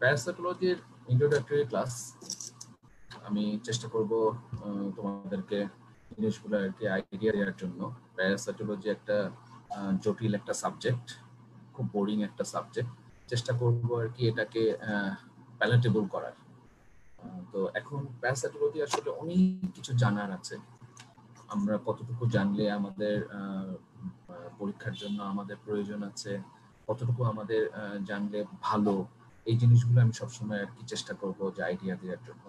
প্যারাসাইটোলজির introductory class আমি চেষ্টা করব তোমাদেরকে জিনিসগুলো আর কি আইডিয়া দেওয়ার জন্য। প্যারাসাইটোলজি একটা জটিল একটা সাবজেক্ট, খুব বোরিং একটা সাবজেক্ট। চেষ্টা করব আর কি এটাকে প্যালেটেবল করার। তো এখন প্যারাসাইটোলজি আসলে অনেক কিছু জানার আছে। আমরা কতটুকু জানলে আমাদের পরীক্ষার জন্য আমাদের প্রয়োজন আছে, কতটুকু আমাদের জানলে ভালো, এই জিনিসগুলো আমি সবসময় আর কি চেষ্টা করব যে আইডিয়া দেওয়ার জন্য।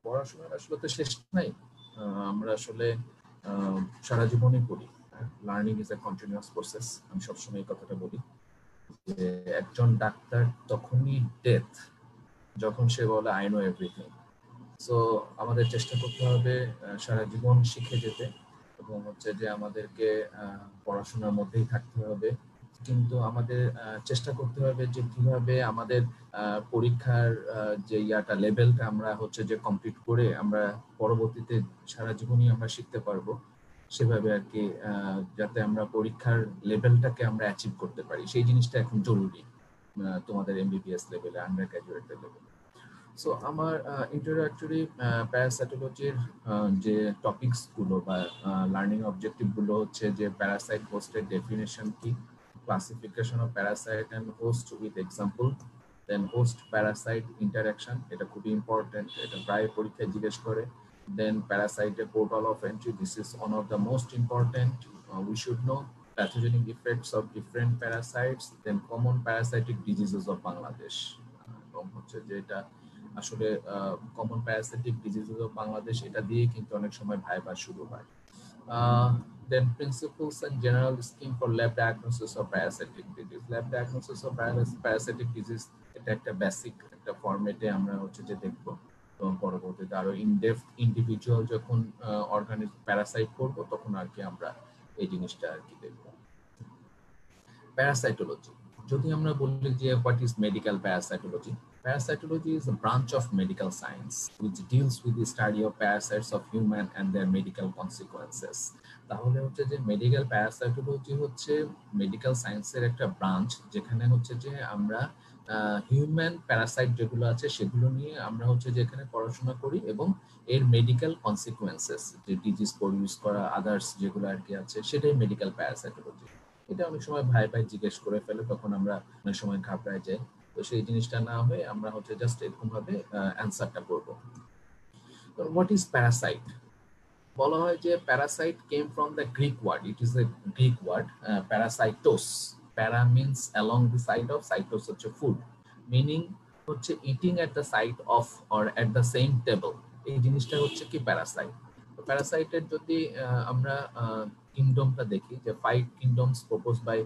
পড়াশোনার আসলে তো শেষ নাই, আমরা আসলে সারা জীবনই পড়ি। Learning is a continuous process, আমি সবসময় এই কথাটা বলি যে একজন ডাক্তার তখনই ডেথ যখন সে বলে আই নো এভরিথিং। সো আমাদের চেষ্টা করতে হবে সারা জীবন শিখে যেতে, এবং হচ্ছে যে আমাদেরকে পড়াশোনার মধ্যেই থাকতে হবে, কিন্তু আমাদের চেষ্টা করতে হবে যে কিভাবে আমাদের পরীক্ষার যে লেভেলটা আমরা হচ্ছে যে কমপ্লিট করে আমরা পরবর্তীতে সারা জীবনই আমরা শিখতে পারবো, সেভাবে আর কি যাতে আমরা পরীক্ষার লেভেলটাকে আমরা অ্যাচিভ করতে পারি, সেই জিনিসটা এখন জরুরি তোমাদের এমবিবিএস লেভেলে, আন্ডার গ্র্যাজুয়েট লেভেলে। সো আমার ইন্ট্রোডাক্টরি প্যারাসাইটোলজির যে টপিকস গুলো বা লার্নিং অবজেক্টিভ গুলো হচ্ছে যে প্যারাসাইট হোস্টের ডেফিনেশন কি, classification of parasite and host with example, then host parasite interaction, এটা খুবই ইম্পর্টেন্ট, এটা প্রায় পরীক্ষায় জিজ্ঞেস করে। দেন প্যারাসাইটের portal of entry, this is one of the most important, we should know pathogenic effects of different parasites, then common parasitic diseases of Bangladesh, এবং হচ্ছে যে এটা আসলে common parasitic diseases of Bangladesh, এটা দিয়ে কিন্তু অনেক সময় ভাইবা শুরু হয়। Then principles and general scheme for lab diagnosis of parasitic disease. Lab diagnosis of parasitic disease এটা একটা বেসিক একটা ফরম্যাটে আমরা হচ্ছে যে দেখবো, এবং পরবর্তীতে আরো ইনডেপথ ইন্ডিভিজুয়াল যখন অর্গানিজম প্যারাসাইট করবো তখন আর কি আমরা এই জিনিসটা আর কি দেখবো। প্যারাসাইটোলজি, যদি আমরা বলি যে what is medical parasitology, parasitology is a branch of medical science which deals with the study of parasites of human and their medical consequences. তাহলে হচ্ছে যে মেডিকেল প্যারাসাইটোলজি হচ্ছে মেডিকেল সায়েন্সের একটা ব্রাঞ্চ, যেখানে হচ্ছে যে আমরা হিউম্যান প্যারাসাইট যেগুলো আছে সেগুলো নিয়ে আমরা হচ্ছে যে এখানে পড়াশোনা করি, এবং এর মেডিকেল কনসিকুয়েন্সেস, যে ডিজিজ প্রডিউস করা আদার্স যেগুলো আর কি আছে, সেটাই মেডিকেল প্যারাসাইটোলজি। এটা অনেক সময় ভাই জিজ্ঞেস করে ফেলে, তখন আমরা অনেক সময় ঘাবড়ায় যাই। তো সেই জিনিসটা না হয়ে আমরা হচ্ছে জাস্ট এরকম ভাবে অ্যানসারটা করব। তো হোয়াট ইজ প্যারাসাইট? বলা হয় যে parasite came from the Greek word, it is a Greek word, parasitos. Para means along the side of, sitos হচ্ছে ফুড, মিনিং হচ্ছে eating at the side of or at the same table, এই জিনিসটা হচ্ছে কি Parasite. তো প্যারাসাইটের যদি আমরা কিংডমটা দেখি, যে 5 kingdoms propose by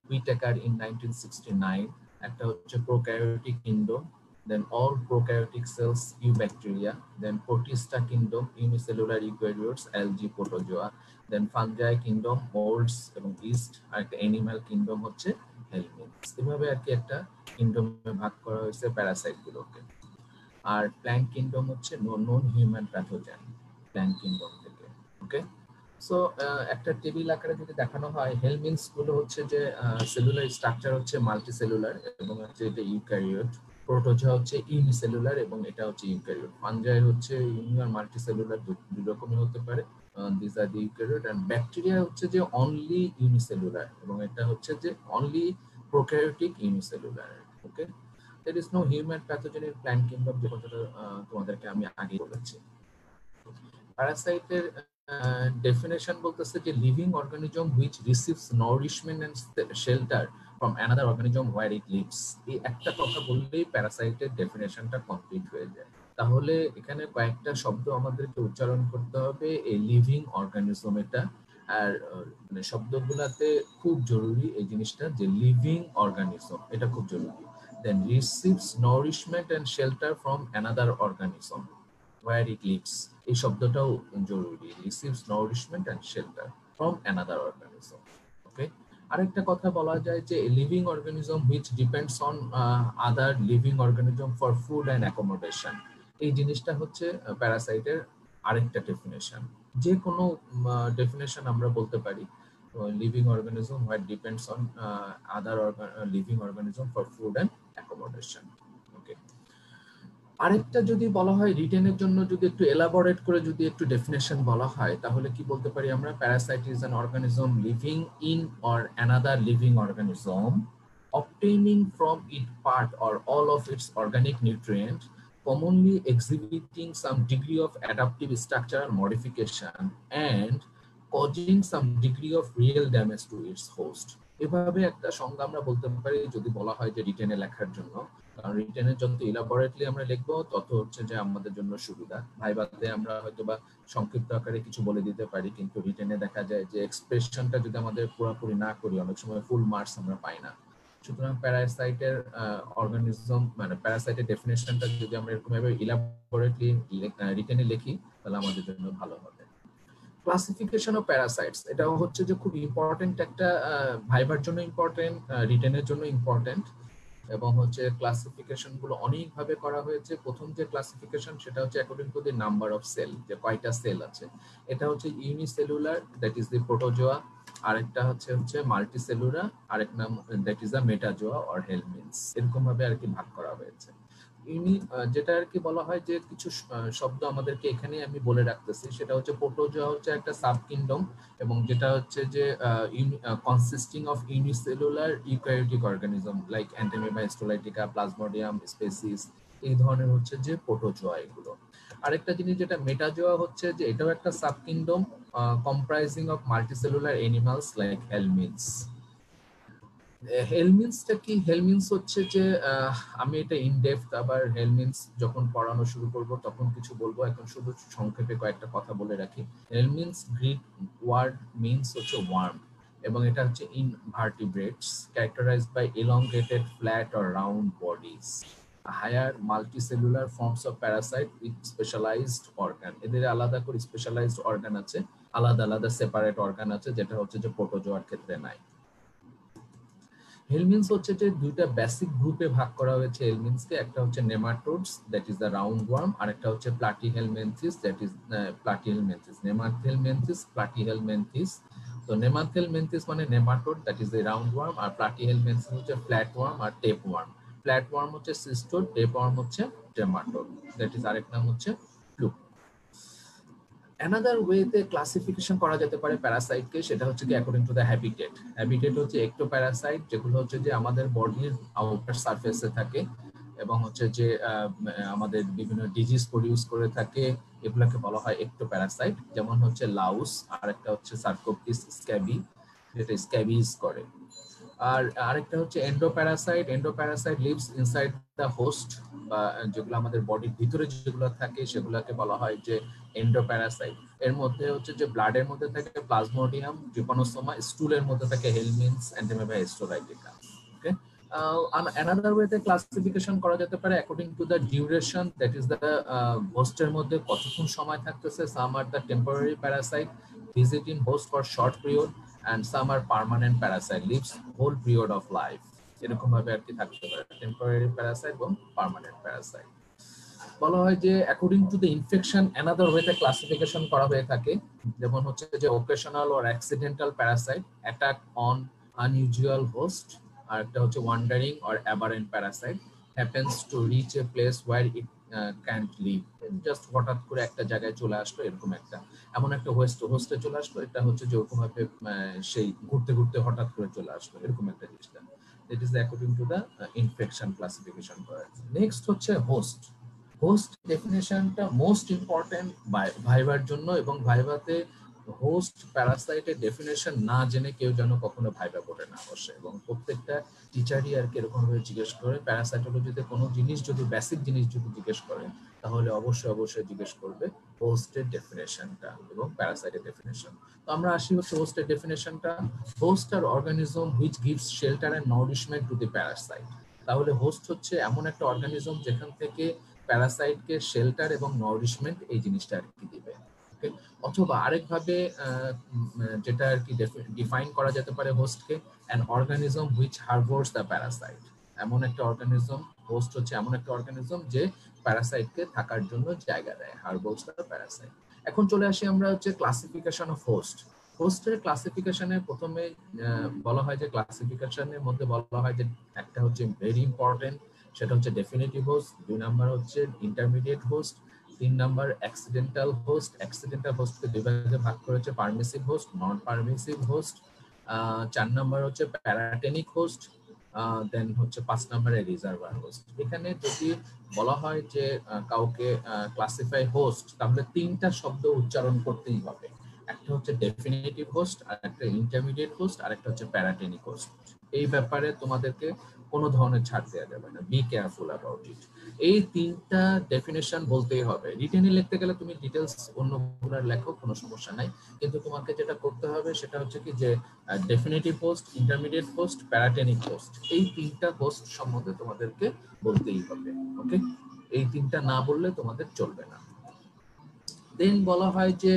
Whittaker in 1969, একটা হচ্ছে prokaryotic kingdom, then all prokaryotic cells eubacteria, then protista kingdom unicellular eukaryotes algae protozoa, then fungi kingdom moulds এবং ইস্ট, আর একটা অ্যানিমাল কিংডম হচ্ছে হেলমিনথস। এভাবে আর কি একটা কিংডমে ভাগ করা হয়েছে প্যারাসাইট গুলোকে। আর প্ল্যান্ট কিংডম হচ্ছে নন হিউম্যান প্যাথোজেন প্ল্যান্ট কিংডম থেকে। ওকে, সো একটা টেবিল আকারে যদি দেখানো হয়, হেলমিনথস গুলো হচ্ছে যে সেলুলার স্ট্রাকচার হচ্ছে মাল্টিসেলুলার এবং হচ্ছে এটা ইউক্যারিওট, প্রোটোজোয়া হচ্ছে ইউনিসেলুলার এবং এটা হচ্ছে ইউক্যারিওট, ফানজাই হচ্ছে ইউনি আর মাল্টিসেলুলার, দুই রকমই হতে পারে, this are the eukaryote, and bacteria হচ্ছে যে অনলি ইউনিসেলুলার এবং এটা হচ্ছে যে only prokaryotic unicellular. Okay, there is no human pathogen in plant kingdom, যে কথাটা তোমাদেরকে আমি আগে বলেছি। প্যারাসাইটের ডেফিনেশন বলতেছে যে living organism which receives nourishment and shelter from another organism where it lives. এই একটা কথা বললেই প্যারাসাইটের ডেফিনেশনটা কমপ্লিট হয়ে যায়। তাহলে এখানে কয়েকটা শব্দ আমাদেরকে উচ্চারণ করতে হবে, এই লিভিং অর্গানিজম এটা, আর মানে শব্দগুলাতে খুব জরুরি এই জিনিসটা যে লিভিং অর্গানিজম, এটা খুব জরুরি। Then receives nourishment and shelter from another organism where it lives, এই শব্দটাও জরুরি, receives nourishment and shelter from another organism. ওকে, আরেকটা কথা বলা যায় যে living organism which depends on other living organism for food and accommodation, এই জিনিসটা হচ্ছে প্যারাসাইটের আরেকটা ডেফিনেশন। যে কোনো ডেফিনেশন আমরা বলতে পারি, living organism where depends on other living organism for food and accommodation. Okay, আরেকটা যদি বলা হয় রিটেনের জন্য যদি একটু এলাবোরেট করে যদি একটু ডেফিনেশন বলা হয় তাহলে কি বলতে পারি আমরা? Parasite is an organism living in or another living organism obtaining from it part or all of its organic nutrient, commonly exhibiting some degree of adaptive structural modification and causing some degree of real damage to its host. এভাবে একটা সংজ্ঞা আমরা বলতে পারি যদি বলা হয় যে রিটেনে লেখার জন্য। কারণ রিটেনে যত ইলাবোরেটলি আমরা লিখবো তত হচ্ছে যে আমাদের জন্য সুবিধা। ভাইভাতে আমরা হয়তো বা সংক্ষিপ্ত আকারে কিছু বলে দিতে পারি, কিন্তু রিটেনে দেখা যায় যে এক্সপ্রেশনটা যদি আমাদের পুরোপুরি না করি অনেক সময় ফুল মার্কস আমরা পাই না। সুতরাং প্যারাসাইটের অর্গানিজম মানে প্যারাসাইটের ডেফিনেশনটা যদি আমরা এরকম ভাবে ইলাবোরেটলি রিটেনে লিখি তাহলে আমাদের জন্য ভালো হবে। ক্লাসিফিকেশন অফ প্যারাসাইটস, এটাও হচ্ছে যে খুব ইম্পর্টেন্ট একটা, ভাইবার জন্য ইম্পর্টেন্ট, রিটেনের জন্য ইম্পর্টেন্ট, এবং হচ্ছে ক্লাসিফিকেশন গুলো অনেক ভাবে করা হয়েছে। প্রথম যে ক্লাসিফিকেশন সেটা হচ্ছে according to the number of cell, যে কয়টা সেল আছে। এটা হচ্ছে unicellular, that is the protozoa, আরেকটা হচ্ছে মাল্টিসেলুলার, আরেক নাম that is the metazoa or helminths. এরকম ভাবে আর কি ভাগ করা হয়েছে। যেটা আর কি বলা হয় যে কিছু শব্দ আমাদেরকে এখানে আমি বলে রাখতেছি, সেটা হচ্ছে প্রোটোজোয়া হচ্ছে একটা সাব কিংডম, এবং যেটা হচ্ছে যে consisting of unicellular eukaryotic organism like Entamoeba, histolytica, plasmodium species, এই ধরনের হচ্ছে যে প্রোটোজোয়া এগুলো। আরেকটা জিনিস যেটা মেটাজোয়া হচ্ছে যে এটাও একটা sub kingdom comprising of multicellular animals like helminths. হেলমিনথসটা কি? হেলমিনথস হচ্ছে যে আমি এটা ইনডেপথ আবার হেলমিনথস যখন পড়ানো শুরু করব তখন কিছু বলবো, এখন শুধু সংক্ষেপে কয়েকটা কথা বলে রাখি। হেলমিনথস গ্রিক ওয়ার্ড মিনস হচ্ছে ওয়ার্ম, এবং এটা হচ্ছে invertebrates characterised by elongated flat or round bodies, higher multicellular forms of parasite with specialized organ। এদের আলাদা করে স্পেশালাইজড অর্গান আছে, আলাদা আলাদা সেপারেট অর্গান আছে, যেটা হচ্ছে যে প্রোটোজোয়ার ক্ষেত্রে নাই। হেলমিনথস হচ্ছে যে দুইটা বেসিক গ্রুপে ভাগ করা হয়েছে হেলমিনথসকে, একটা হচ্ছে nematodes that is the round worm, আর একটা হচ্ছে platyhelminthes that is platyhelminthes, nemathelminthes, platyhelminthes. তো নেমাথেলমিনথিস মানে nematode that is the round worm, আর প্লাটিহেলমিনথিস হচ্ছে ফ্ল্যাট ওয়ার্ম আর টেপ ওয়ার্ম। ফ্ল্যাট ওয়ার্ম হচ্ছে সিস্টোড, টেপ ওয়ার্ম হচ্ছে ট্রেমাটোড, দ্যাট ইজ আরেক নাম হচ্ছে ফ্লুক। অ্যানাদার ওয়েতে ক্লাসিফিকেশন করা যেতে পারে প্যারাসাইটকে, সেটা হচ্ছে কি according to the habitat. Habitat হচ্ছে এক্টোপ্যারাসাইট, যেগুলো হচ্ছে যে আমাদের বডির আউটার সারফেসে থাকে এবং হচ্ছে যে আমাদের বিভিন্ন ডিজিজ প্রডিউস করে থাকে, এগুলোকে বলা হয় এক্টোপ্যারাসাইট। যেমন হচ্ছে লাউস, আর একটা হচ্ছে সার্কোপ্টিস স্ক্যাবি, যেটা স্ক্যাবিজ করে। আর আরেকটা হচ্ছে endoparasite. Endoparasite lives inside the host, বা যেগুলো আমাদের বডির ভিতরে যেগুলো থাকে সেগুলোকে বলা হয় যে এন্ডোপ্যারাসাইট। এর মধ্যে হচ্ছে যে ব্লাডের মধ্যে থাকে প্লাজমোডিয়াম, ট্রিপানোসোমা, স্টুলের মধ্যে থাকে helminths, Entamoeba, histolytica. Okay, another way তে ক্লাসিফিকেশন করা যেতে পারে according to the duration, that is the হোস্টের মধ্যে কতক্ষণ সময় থাকতেছে। Some are the temporary parasite visiting host for short period, and some are permanent parasite, lives whole period of life। এরকম ভাবে আর কি থাকতে পারে টেম্পোরারি প্যারাসাইট এবং পার্মানেন্ট প্যারাসাইট। বলা হয় যে according to the infection another ওয়েতে ক্লাসিফিকেশন করা হয়ে থাকে, যেমন হচ্ছে যে occasional or accidental parasite, attack on unusual host, আর একটা হচ্ছে wandering or aberrant parasite, happens to reach a place where it can't live, just হঠাৎ করে একটা জায়গায় চলে আসলো, এরকম একটা এমন একটা হোস্টে চলে আসলো, এটা হচ্ছে যে ওরকম ভাবে সেই ঘুরতে ঘুরতে হঠাৎ করে চলে আসলো, এরকম একটা জিনিসটা। It is according to the infection classification করা। নেক্সট হচ্ছে হোস্ট। হোস্ট ডেফিনেশনটা মোস্ট ইম্পর্টেন্ট ভাইবার জন্য, এবং ভাইভাতে হোস্ট প্যারাসাইটের ডেফিনেশন না জেনে কেউ যেন কখনো ভাইবা করে না বসে, এবং প্রত্যেকটা টিচারই আর কি এরকম ভাবে জিজ্ঞেস করে প্যারাসাইটোলজিতে কোনো জিনিস যদি বেসিক জিনিস যদি জিজ্ঞেস করে তাহলে অবশ্যই জিজ্ঞেস করবে হোস্টের ডেফিনেশনটা এবং প্যারাসাইটের ডেফিনেশন। তো আমরা আসি হচ্ছে হোস্টের ডেফিনেশনটা। Host are organism which gives shelter and nourishment to the parasite. তাহলে হোস্ট হচ্ছে এমন একটা অর্গানিজম যেখান থেকে প্যারাসাইটকে শেল্টার এবং নাউরিশমেন্ট এই জিনিসটা আর কি দিবে। অথবা আরেকভাবে যেটা আর কি ডিফাইন করা যেতে পারে হোস্টকে, an organism which harbours the parasite. এমন একটা অর্গানিজম, হোস্ট হচ্ছে এমন একটা অর্গানিজম যে প্যারাসাইটকে থাকার জন্য জায়গা দেয়, হারবোরস দ্য প্যারাসাইট। এখন চলে আসি আমরা হচ্ছে ক্লাসিফিকেশন অফ হোস্ট। হোস্টের ক্লাসিফিকেশনের প্রথমে বলা হয় যে ক্লাসিফিকেশনের মধ্যে বলা হয় যে একটা হচ্ছে ভেরি ইম্পর্টেন্ট, সেটা হচ্ছে ডেফিনেটিভ হোস্ট, 2 নাম্বার হচ্ছে intermediate host, 3 number accidental host. Accidental হোস্টকে দুই ভাগে ভাগ করেছে, permissive host, non permissive host. 4 number হচ্ছে প্যারাটেনিক হোস্ট, দেন হচ্ছে 5 নাম্বারে রিজার্ভার হোস্ট। এখানে যদি বলা হয় যে কাউকে ক্লাসিফাই হোস্ট, তাহলে 3টা শব্দ উচ্চারণ করতেই হবে। একটা হচ্ছে ডেফিনিটিভ হোস্ট, আর একটা ইন্টারমিডিয়েট হোস্ট, আর একটা হচ্ছে প্যারাটেনিক হোস্ট। এই ব্যাপারে তোমাদেরকে কোনো ধরনের ছাড় দেওয়া যাবে না, বি কেয়ারফুল অ্যাবাউট ইট। এই 3টা ডেফিনেশন বলতেই হবে। রিটেনে লিখতে গেলে তুমি ডিটেলস অন্যগুলোর লেখো, কোনো সমস্যা নাই, কিন্তু তোমাকে যেটা করতে হবে সেটা হচ্ছে কি যে definitive host, intermediate host, paratenic host, এই 3টা হোস্ট সম্বন্ধে তোমাদেরকে বলতেই হবে। ওকে, এই 3টা না বললে তোমাদের চলবে না। দেন বলা হয় যে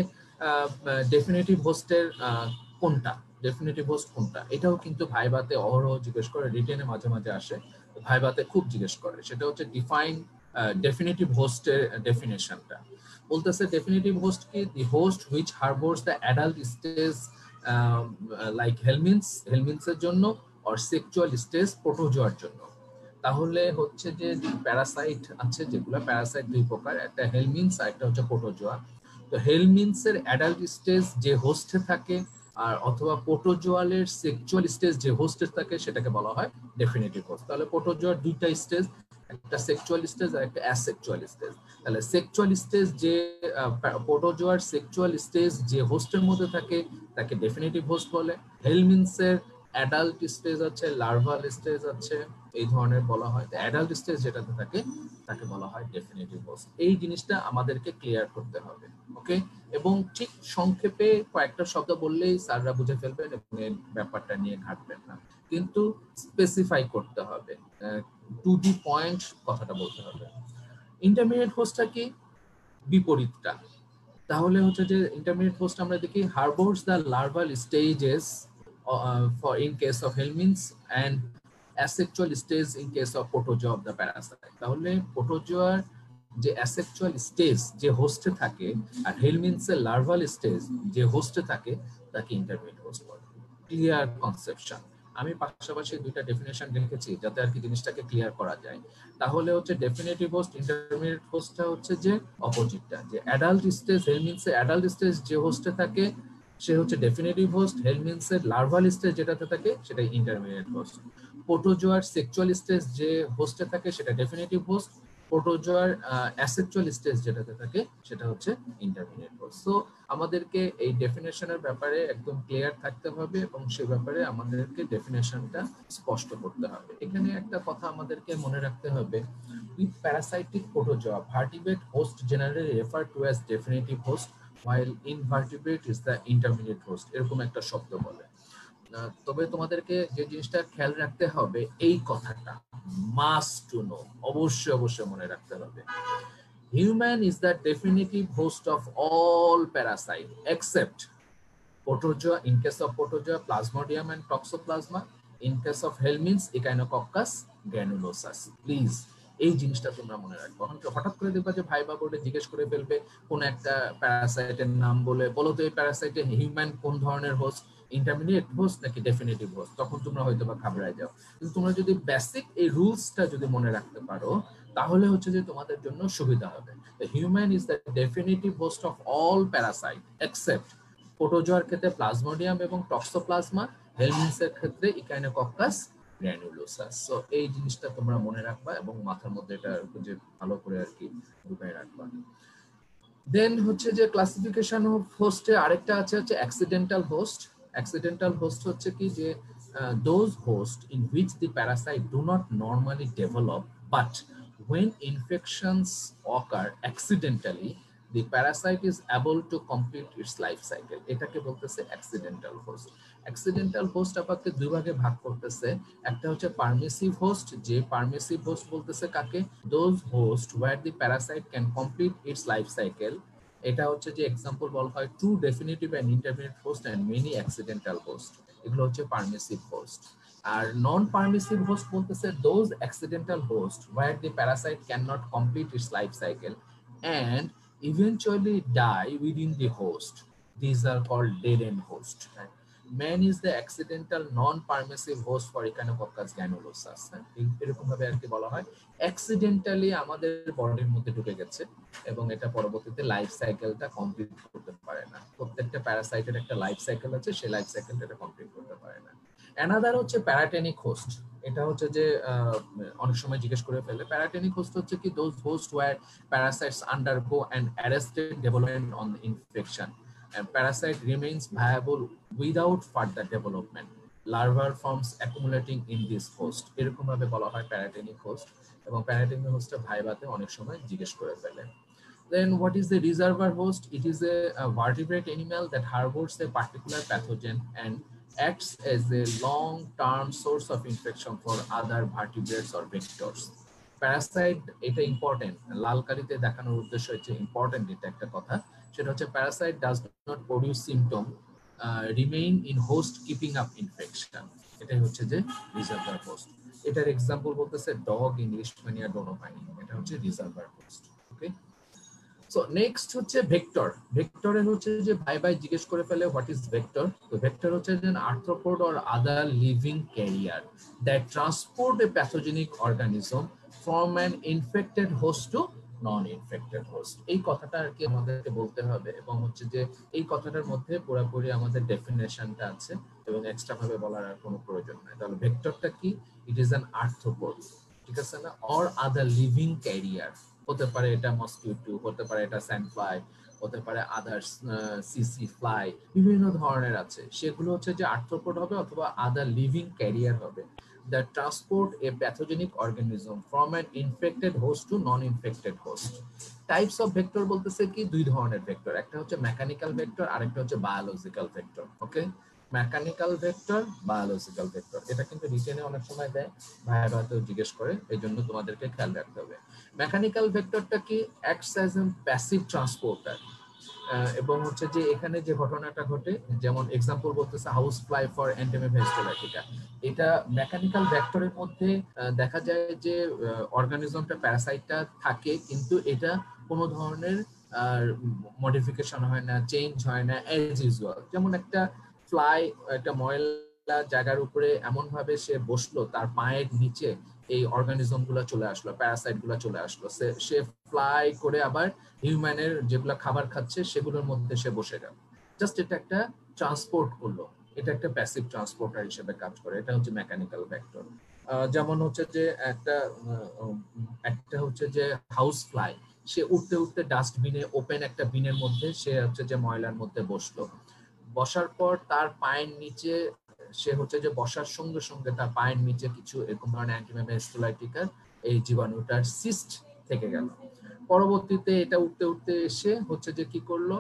ডেফিনেটিভ হোস্টের কোনটা, ডেফিনেটিভ হোস্ট কোনটা, এটাও কিন্তু ভাইভাতে অহরহ জিজ্ঞেস করে, রিটেনে মাঝে মাঝে আসে, ভাইভাতে খুব জিজ্ঞেস করে। সেটা হচ্ছে ডিফাইন ডেফিনেটিভ হোস্টের ডেফিনেশনটা। বলতেছে ডেফিনেটিভ হোস্ট কি, the host which harbours the adult stage like helminths, হেলমিনসের জন্য, অর সেক্সুয়াল স্টেজ প্রোটোজোয়ার জন্য। তাহলে হচ্ছে যে প্যারাসাইট আছে, যেগুলো প্যারাসাইট 2 প্রকার, একটা হেলমিনস আর একটা হচ্ছে প্রোটোজোয়া। তো হেলমিনসের অ্যাডাল্ট স্টেজ যে হোস্টে থাকে, আর অথবা প্রোটোজোয়ালের সেক্সুয়াল স্টেজ যে হোস্টে থাকে, সেটাকে বলা হয় ডেফিনেটিভ হোস্ট। তাহলে প্রোটোজোয়ার 2টা স্টেজ, একটা সেক্সুয়াল স্টেজ আর একটা অ্যাসেক্সুয়াল স্টেজ। তাহলে সেক্সুয়াল স্টেজ যে প্রোটোজোয়ার সেক্সুয়াল স্টেজ যে হোস্টের মধ্যে থাকে তাকে ডেফিনেটিভ হোস্ট বলে। হেলমিনসের অ্যাডাল্ট স্টেজ আছে, লার্ভাল স্টেজ আছে, এই ধরনের বলা হয়। অ্যাডাল্ট স্টেজ যেটাতে থাকে তাকে বলা হয় ডেফিনেটিভ হোস্ট। এই জিনিসটা আমাদেরকে ক্লিয়ার করতে হবে। ওকে, এবং ঠিক সংক্ষেপে কয়েকটা শব্দ বললেই স্যাররা বুঝে ফেলবেন এবং এই ব্যাপারটা নিয়ে ঘাটবেন না, কিন্তু স্পেসিফাই করতে হবে, টু দি পয়েন্ট কথাটা বলতে হবে। ইন্টারমিডিয়েট হোস্টটা কি, বিপরীতটা। তাহলে হচ্ছে যে ইন্টারমিডিয়েট হোস্ট আমরা দেখি harbours the larval stages for in case of helminths and asexual stage in case of protozoa of the parasite. তাহলে প্রোটোজোয়ার যে অ্যাসেক্সুয়াল স্টেজ যে হোস্টে থাকে, আর হেলমিনসের লার্ভাল স্টেজ যে হোস্টে থাকে, তাকে ইন্টারমিডিয়েট হোস্ট বলে। Clear conception. আমি পাশাপাশি 2টা ডেফিনেশন রেখেছি যাতে আর কি জিনিসটাকে ক্লিয়ার করা যায়। তাহলে হচ্ছে ডেফিনেটিভ হোস্ট, ইন্টারমিডিয়েট হোস্টটা হচ্ছে যে অপোজিটটা, যে অ্যাডাল্ট স্টেজ, হেলমিনসের অ্যাডাল্ট স্টেজ যে হোস্টে থাকে সে হচ্ছে ডেফিনেটিভ হোস্ট, হেলমিনসের লার্ভাল স্টেজ যেটাতে থাকে সেটা ইন্টারমিডিয়েট হোস্ট। প্রোটোজোয়ার সেক্সুয়াল স্টেজ যে হোস্টে থাকে সেটা ডেফিনেটিভ হোস্ট, প্রোটোজোয়ার অ্যাসেক্সুয়াল স্টেজ যেটাতে থাকে সেটা হচ্ছে ইন্টারমিডিয়েট হোস্ট। সো আমাদেরকে এই ডেফিনেশনের ব্যাপারে একদম ক্লিয়ার থাকতে হবে এবং সে ব্যাপারে আমাদেরকে ডেফিনেশনটা স্পষ্ট করতে হবে। এখানে একটা কথা আমাদেরকে মনে রাখতে হবে, with parasitic protozoa vertebrate host generally referred to as definitive host while invertebrate is the intermediate host, এরকম একটা শব্দ বলে। তবে তোমাদেরকে যে জিনিসটা খেয়াল রাখতে হবে, এই কথাটা মাস্ট টু নো, অবশ্যই অবশ্যই মনে রাখতে হবে, human is the definitive host of all parasite except protozoa in case of protozoa, plasmodium and toxoplasma, in case of helminths echinococcus granulosus. Please এই জিনিসটা তোমরা মনে রাখবে। হঠাৎ করে দেখবা যে ভাইবা বোর্ডে জিজ্ঞেস করে ফেলবে কোন একটা প্যারাসাইটের নাম বলে, বলো তো এই প্যারাসাইটে হিউম্যান কোন ধরনের হোস্ট, ইন্টারমিডিয়েট হোস্ট নাকি ডেফিনেটিভ হোস্ট, তখন তোমরা হয়তো বা ঘাবড়ায় যাও। কিন্তু তোমরা যদি বেসিক এই রুলসটা যদি মনে রাখতে পারো, তাহলে হচ্ছে যে তোমাদের জন্য সুবিধা হবে। Human is the definitive host of all parasite except প্রোটোজোয়ার ক্ষেত্রে প্লাজমোডিয়াম এবং টক্সোপ্লাজমা, হেলমিনসের ক্ষেত্রে ইকাইনোকক্কাস গ্র্যানুলোসাস। সো এই জিনিসটা তোমরা মনে রাখবা এবং মাথার মধ্যে এটা যে ভালো করে আর কি ঢুকাই রাখবা। দেন হচ্ছে যে ক্লাসিফিকেশন অফ হোস্টে আরেকটা আছে হচ্ছে অ্যাক্সিডেন্টাল হোস্ট। অ্যাক্সিডেন্টাল হোস্ট হচ্ছে কি যে those host in which the Parasite do not normally develop, but when infections occur accidentally the parasite is able to complete its life cycle, এটাকে বলতেছে অ্যাক্সিডেন্টাল হোস্ট। অ্যাক্সিডেন্টাল হোস্ট আপাতত 2 ভাগে ভাগ করতেছে। একটা হচ্ছে পারমিসিভ হোস্ট, যে পারমিসিভ হোস্ট বলতেছে কাকে, those host where the parasite can complete its life cycle. এটা হচ্ছে যে এক্সাম্পল বলা হয় to definitive and intermediate host and many accidental host, এগুলো হচ্ছে পারমিসিভ হোস্ট। আর নন পারমিসিভ হোস্ট বলতেছে those accidental host where the parasite can not complete its life cycle and eventually die within the host. These are called dead end host. Man is the accidental non permissive host for Echinococcus granulosus. এরকম ভাবে আর কি বলা হয় accidentally আমাদের বডির মধ্যে ঢুকে গেছে এবং এটা পরবর্তীতে লাইফ সাইকেলটা কমপ্লিট করতে পারে না। প্রত্যেকটা প্যারাসাইটের একটা লাইফ সাইকেল আছে, সেই লাইফ সাইকেলটা কমপ্লিট করতে পারে না। অ্যানাদার হচ্ছে প্যারাটেনিক হোস্ট। এটা হচ্ছে যে অনেক সময় জিজ্ঞেস করে ফেলে, প্যারাটেনিক হোস্ট হচ্ছে কি those host where parasites undergo an arrested development on infection and parasite remains viable without further development. Larval forms accumulating in this host. এরকম ভাবে বলা হয় প্যারাটেনিক হোস্ট, এবং প্যারাটেনিক হোস্টটা ভাইবাতে অনেক সময় জিজ্ঞেস করে ফেলে। Then what is the reservoir host? It is a vertebrate animal that harbors a particular pathogen and acts as a long-term source of infection for other vertebrates or vectors. Parasite এটা important, লাল কালিতে দেখানোর উদ্দেশ্য হচ্ছে important এটা একটা কথা, সেটা হচ্ছে parasite does not produce symptom, remain in host keeping up infection. এটাই হচ্ছে যে রিজার্ভার হোস্ট। এটার এক্সাম্পল বলতেছে ডগ, ইংলিশম্যানিয়া, ডোনোপাইনি, এটা হচ্ছে reservoir host. Okay, so next হচ্ছে ভেক্টর। ভেক্টরের হচ্ছে যে ভাই জিজ্ঞেস করে ফেলে হোয়াট ইজ ভেক্টর। তো ভেক্টর হচ্ছে যে arthropod or other living carrier that transport A pathogenic organism from an infected host to non infected host. এই কথাটা আর কি আমাদেরকে বলতে হবে, এবং হচ্ছে যে এই কথাটার মধ্যে পুরোপুরি আমাদের ডেফিনেশনটা আছে এবং এক্সট্রা ভাবে বলার আর কোনো প্রয়োজন নাই। তাহলে ভেক্টরটা কি? ইট ইজ অ্যান আর্থ্রোপোড, ঠিক আছে না, অর আদার লিভিং ক্যারিয়ার। হতে পারে এটা মসকিউটো, হতে পারে এটা স্যান্ডফ্লাই, হতে পারে আদার্স সিসি ফ্লাই, বিভিন্ন ধরনের আছে। সেগুলো হচ্ছে যে আর্থ্রোপোড হবে অথবা আদার লিভিং ক্যারিয়ার হবে that transport a pathogenic organism from an infected host to non-infected host. Types of vector বলতেছে কি দুই ধরনের ভেক্টর, একটা হচ্ছে মেকানিক্যাল ভেক্টর, আরেকটা হচ্ছে বায়োলজিক্যাল ভেক্টর। ওকে, মেকানিক্যাল ভেক্টর, বায়োলজিক্যাল ভেক্টর, এটা কিন্তু রিটেনে অনেক সময় দেয়, ভাইয়া হয়তো জিজ্ঞেস করে, এই জন্য তোমাদেরকে খেয়াল রাখতে হবে। মেকানিক্যাল ভেক্টরটা কি? Acts as a passive transporter, এবং হচ্ছে যে এখানে যে ঘটনাটা ঘটে, যেমন এক্সাম্পল বলতেছে হাউস ফ্লাই ফর এন্টেমেভেস্টোলাইটিকা, এটা মেকানিক্যাল ভেক্টরের মধ্যে দেখা যায় যে অর্গানিজমটা প্যারাসাইটটা থাকে, কিন্তু এটা কোনো ধরনের মডিফিকেশন হয় না, চেঞ্জ হয় না, অ্যাজ ইউজুয়াল। যেমন একটা ফ্লাই একটা ময়লা জায়গার উপরে এমন ভাবে সে বসলো, তার পায়ের নিচে এই অর্গানিজম গুলা চলে আসলো, প্যারাসাইট গুলা চলে আসলো, সে ফ্লাই করে আবার হিউম্যানের যেগুলা খাবার খাচ্ছে সেগুলোর মধ্যে সে বসে গেল, জাস্ট এটা একটা ট্রান্সপোর্ট করলো, এটা একটা প্যাসিভ ট্রান্সপোর্টার হিসেবে কাজ করে। এটা হচ্ছে মেকানিক্যাল ভেক্টর। যেমন হচ্ছে যে একটা হচ্ছে যে হাউস ফ্লাই, সে উঠতে উঠতে ডাস্টবিনে, ওপেন একটা বিনের মধ্যে সে হচ্ছে যে ময়লার মধ্যে বসলো, বসার পর তার পায়ের নিচে সে হচ্ছে যে বসার সঙ্গে সঙ্গে তার পায়ের নিচে কিছু এরকম ধরনের অ্যান্টিমেভেস্টুলাইটিকার এই জীবাণুটার সিস্ট থেকে গেল। পরবর্তীতে এটা উঠতে উঠতে এসে হচ্ছে যে কি করলো,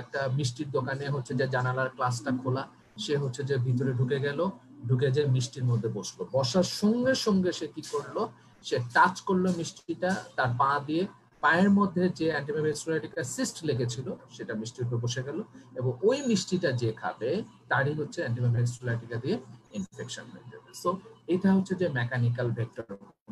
একটা মিষ্টির দোকানে হচ্ছে যে জানালার গ্লাসটা খোলা, সে হচ্ছে যে ভিতরে ঢুকে গেল, ঢুকে যে মিষ্টির মধ্যে বসলো, বসার সঙ্গে সঙ্গে সে কি করলো, সে টাচ করলো মিষ্টিটা তার পা দিয়ে, পায়ের মধ্যে যে অ্যান্টিমেভেস্টুলাইটিকার সিস্ট লেগেছিল সেটা মিষ্টির উপর বসে গেল, এবং ওই মিষ্টিটা যে খাবে তারই হচ্ছে অ্যান্টিমেভেস্টুলাইটিকা দিয়ে ইনফেকশন হয়ে যাবে। সো এটা হচ্ছে যে মেকানিক্যাল ভেক্টর